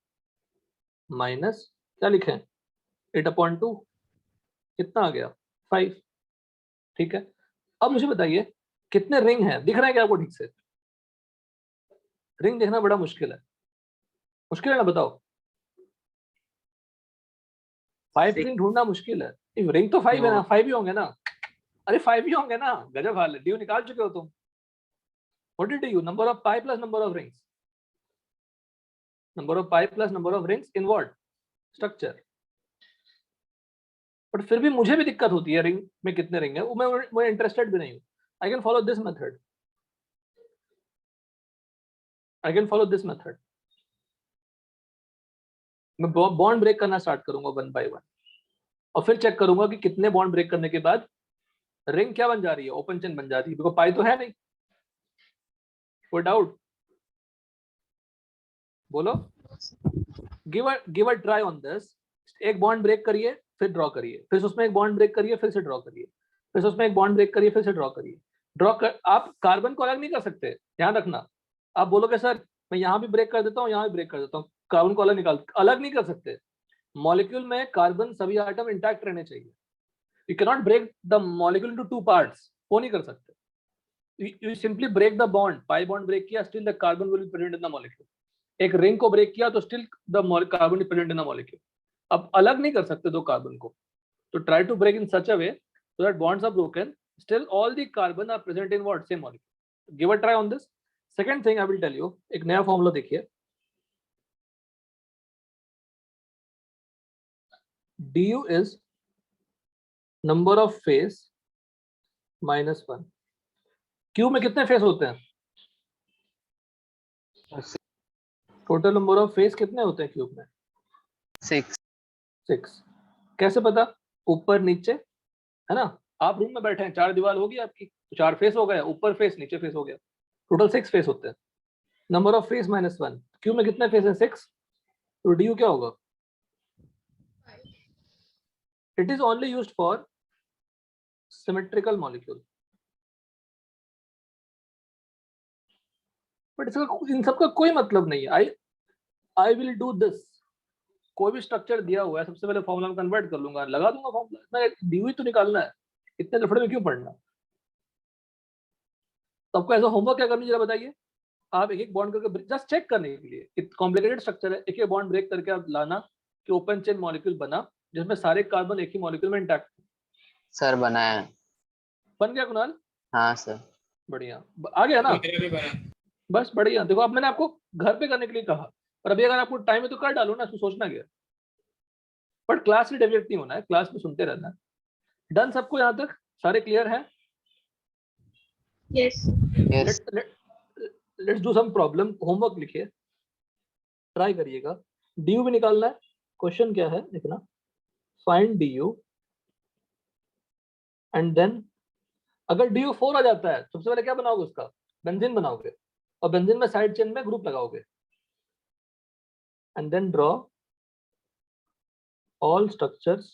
minus क्या लिखें 8/2, कितना आ गया 5। ठीक है, अब मुझे बताइए कितने रिंग हैं, दिख रहा है क्या आपको ठीक से? रिंग देखना बड़ा मुश्किल है, मुश्किल है ना, बताओ 5 रिंग ढूंढना मुश्किल है। रिंग तो 5 है ना, 5 ही होंगे ना, अरे 5 ही होंगे ना, गजब हाल है। ड्यू निकाल चुके हो तुम। What did you? Number of pi plus number of rings, number of pi plus number of rings in what? Structure. But फिर भी मुझे भी दिक्कत होती है रिंग में कितने रिंग है, वो मैं इंटरेस्टेड भी नहीं हूं। I can follow this method, I can follow this method. मैं बॉन्ड ब्रेक करना स्टार्ट करूंगा 1 by 1 और फिर चेक करूंगा कि कितने बॉन्ड ब्रेक करने के बाद रिंग क्या बन जा रही है, ओपन चेन बन जाती है, बिकॉज़ पाई तो है नहीं। कोई डाउट? बोलो, give a try on this. एक बॉन्ड ब्रेक करिए फिर ड्रॉ करिए, फिर उसमें एक बॉन्ड ब्रेक करिए फिर से ड्रॉ करिए, फिर उसमें एक बॉन्ड ब्रेक करिए फिर से ड्रॉ करिए। आप कार्बन को अलग नहीं कर सकते, ध्यान रखना। आप बोलोगे सर मैं यहाँ भी ब्रेक कर देता हूँ, यहाँ भी ब्रेक कर देता हूँ, कार्बन को अलग नहीं कर सकते। मॉलिक्यूल में कार्बन सभी आइटम इंटैक्ट रहने चाहिए। You can not break the molecule into 2 parts, वो नहीं कर सकते। You simply break the bond, pi bond break किया, still the carbon will be present in the molecule. एक रिंग को ब्रेक किया तो still the carbon is present in the molecule. अब अलग नहीं कर सकते दो कार्बन को, तो try to break in such a way so that bonds are broken, still all the carbon are present in what? Same molecule. Give a try on this. Second thing I will tell you, एक नया formula देखिए, du is number of phase minus 1। Cube में कितने face होते हैं? Total number of face कितने होते हैं क्यूब में? 6। कैसे पता? ऊपर नीचे, है ना। आप रूम में बैठे हैं, 4 दीवार होगी आपकी, तो 4 फेस हो गए, ऊपर फेस नीचे फेस हो गया, टोटल 6 फेस होते हैं। नंबर ऑफ फेस -1, क्यूब में कितने फेस हैं? 6। तो ड्यू क्या होगा? It is only used for symmetrical molecule, but in सबका कोई मतलब नहीं है। आई विल डू दिस। कोई भी स्ट्रक्चर दिया हुआ है, सबसे पहले फॉर्मूला में कन्वर्ट कर लूंगा, लगा दूंगा फॉर्मूला, इतना ड्यू ही तो निकालना है, इतने लफड़े में क्यों पढ़ना? तो आपको ऐसा होमवर्क क्या करनी, जरा बताइए। आप एक एक बॉन्ड करके जस्ट चेक करने के लिए, कॉम्प्लिकेटेड स्ट्रक्चर है, एक एक बॉन्ड ब्रेक करके आप लाना कि ओपन चेन मॉलिक्यूल बना जिसमें सारे कार्बन एक ही मॉलिक्यूल में इंटैक्ट। सर बनाया है। बन गया कुणाल? हाँ सर। बढ़िया, आ गया ना? मेरा भी बना। बस बढ़िया। देखो अब मैंने आपको घर पे करने के लिए कहा, और अभी अगर आपको टाइम है तो कर डालो ना, इसको सोचना क्या। बट क्लास में डेविएट नहीं होना है, क्लास में सुनते रहना है। डन सबको यहाँ तक? सारे क्लियर हैं? Yes. Yes. Let's do some problem. Homework लिखिए, ट्राई करिएगा। डी भी निकालना है। क्वेश्चन क्या है लिखना, find D U and then अगर डी यू 4 आ जाता है सबसे पहले क्या बनाओगे, उसका बेंजीन बनाओगे और बेंजीन में साइड चेन में ग्रुप लगाओगे and then draw all structures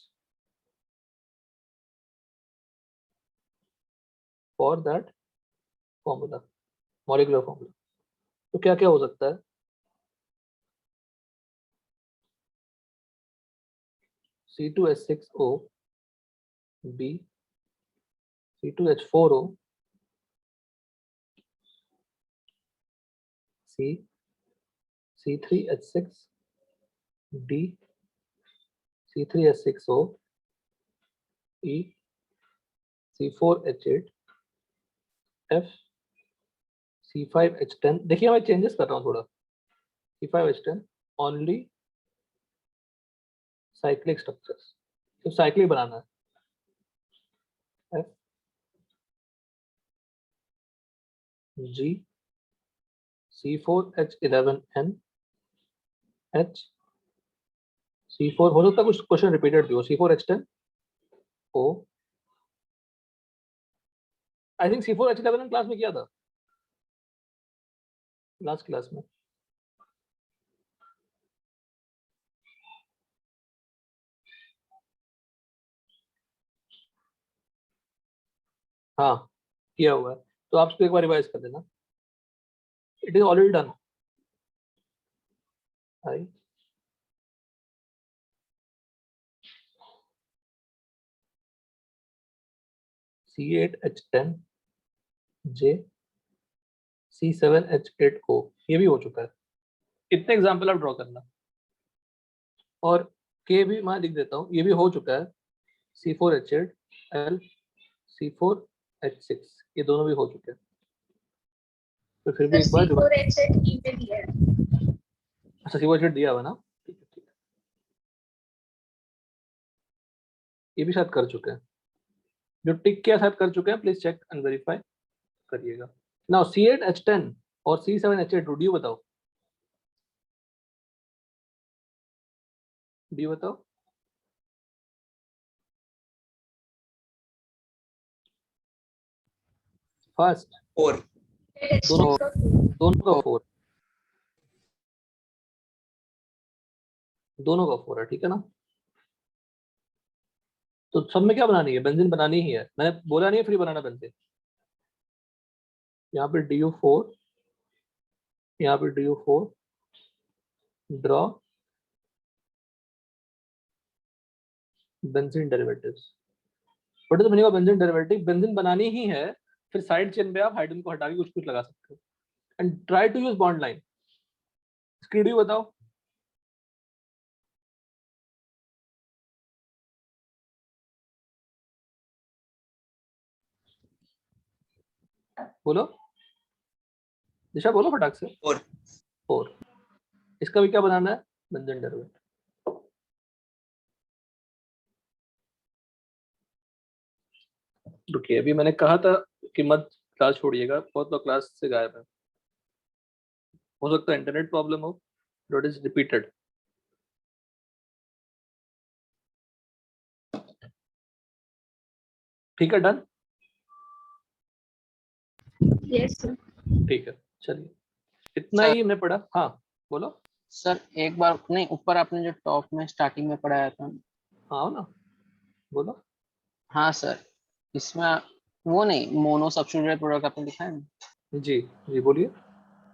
for that formula, molecular formula. तो क्या क्या हो सकता है, C2H6O B C2H4O C C3H6 D C3H6O E C4H8 F C5H10। देखिए मैं चेंजेस कर रहा हूँ थोड़ा, C5H10 ओनली साइक्लिक स्ट्रक्चर्स, सिर्फ साइक्लिक बनाना है। F G C4H11N H C4 हो सकता है कुछ क्वेश्चन रिपीटेड भी हो, C4H10 O I think C4H11 class में किया था, लास्ट क्लास में। हाँ किया हुआ है, तो आप इसको एक बार रिवाइज कर देना। It is already done. I C8H10 J C7H8O ये भी हो चुका है। इतने एग्जाम्पल आप ड्रॉ करना और के भी मैं लिख देता हूँ, ये भी हो चुका है। C4H8 L C4H6 ये दोनों भी हो चुके हैं। तो फिर भी एक बार C4H8 email दिया है। अच्छा C4H8 दिया हुआ ना, ठीक है ठीक है। ये भी शायद कर चुके हैं, जो टिक किया शायद कर चुके हैं, प्लीज चेक एंड वेरीफाई करिएगा। नाउ C8H10 और C7H8 डी बताओ, डी बताओ। फर्स्ट 4 दोनों का 4, दोनों का 4 है, ठीक है ना। तो सब में क्या बनानी है, बेंजीन बनानी ही है, मैंने बोला नहीं है फ्री बनाना बेंजीन। यहाँ पे DU4, यहाँ पे DU4 draw benzene derivatives. What is the meaning of benzene derivative? Benzene बनानी ही है, फिर साइड चेन पे आप हाइड्रोजन को हटा के कुछ कुछ लगा सकते हो and try to use bond line. इसकी डी बताओ। बोलो दिशा, बोलो फटाक से। 4। इसका भी क्या बनाना है, बेंजीन डेरिवेटिव। रुकिए, अभी मैंने कहा था कि मत क्लास छोड़िएगा, बहुत लोग क्लास से गायब है। हो सकता है इंटरनेट प्रॉब्लम हो, इट इज रिपीटेड। ठीक है, डन। Yes sir. ठीक है, चलिए इतना ही हमने पढ़ा। हाँ बोलो। सर एक बार नहीं, ऊपर आपने जो टॉप में स्टार्टिंग में पढ़ाया था। हाँ ना, बोलो। हाँ सर, इसमें वो नहीं, मोनो सब्स्टिट्यूटेड प्रोडक्ट आपने लिखा है ना? जी जी बोलिए।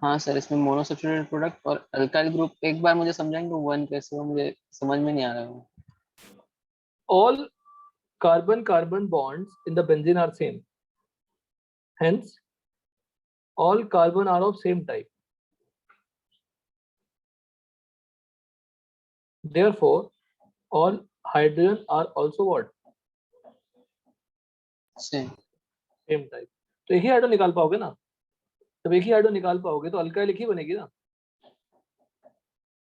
हाँ सर, इसमें मोनो सब्स्टिट्यूटेड प्रोडक्ट और अल्काइल ग्रुप एक बार मुझे समझाएंगे वन कैसे हो, मुझे समझ में नहीं आ रहा है। All carbon-carbon bonds in the benzene are same. Hence, all carbon are of same type. Therefore, all hydrogen are also what? Same Same type. तो एक ही हाइड्रो निकाल पाओगे ना, जब एक ही हाइड्रो निकाल पाओगे तो अल्काइल एक ही बनेगी ना।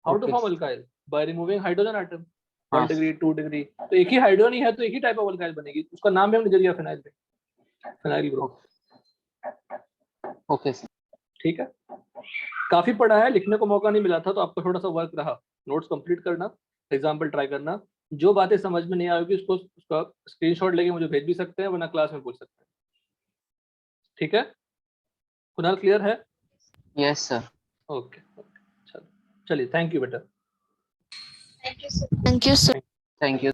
How to Okay. form alkyl? By removing hydrogen atom. हाँ, 1 डिग्री 2 डिग्री, तो एक ही हाइड्रोजन ही है तो एक ही टाइप ऑफ अल्काइल बनेगी, उसका नाम भी हमने दे दिया फिनाइल पे, फिनाइल ग्रुप। Okay sir. ठीक है, काफी पढ़ा है, लिखने को मौका नहीं मिला था तो आपको थोड़ा सा वर्क रहा, नोट्स कंप्लीट करना, एग्जाम्पल ट्राई करना, जो बातें समझ में नहीं आएगी उसको उसका स्क्रीनशॉट लेके मुझे भेज भी सकते हैं, वरना क्लास में पूछ सकते हैं। ठीक है, कुणाल क्लियर है? Yes sir. ओके, चलो चलिए, थैंक यू बेटा। Thank you, sir. Thank you, sir. Thank you.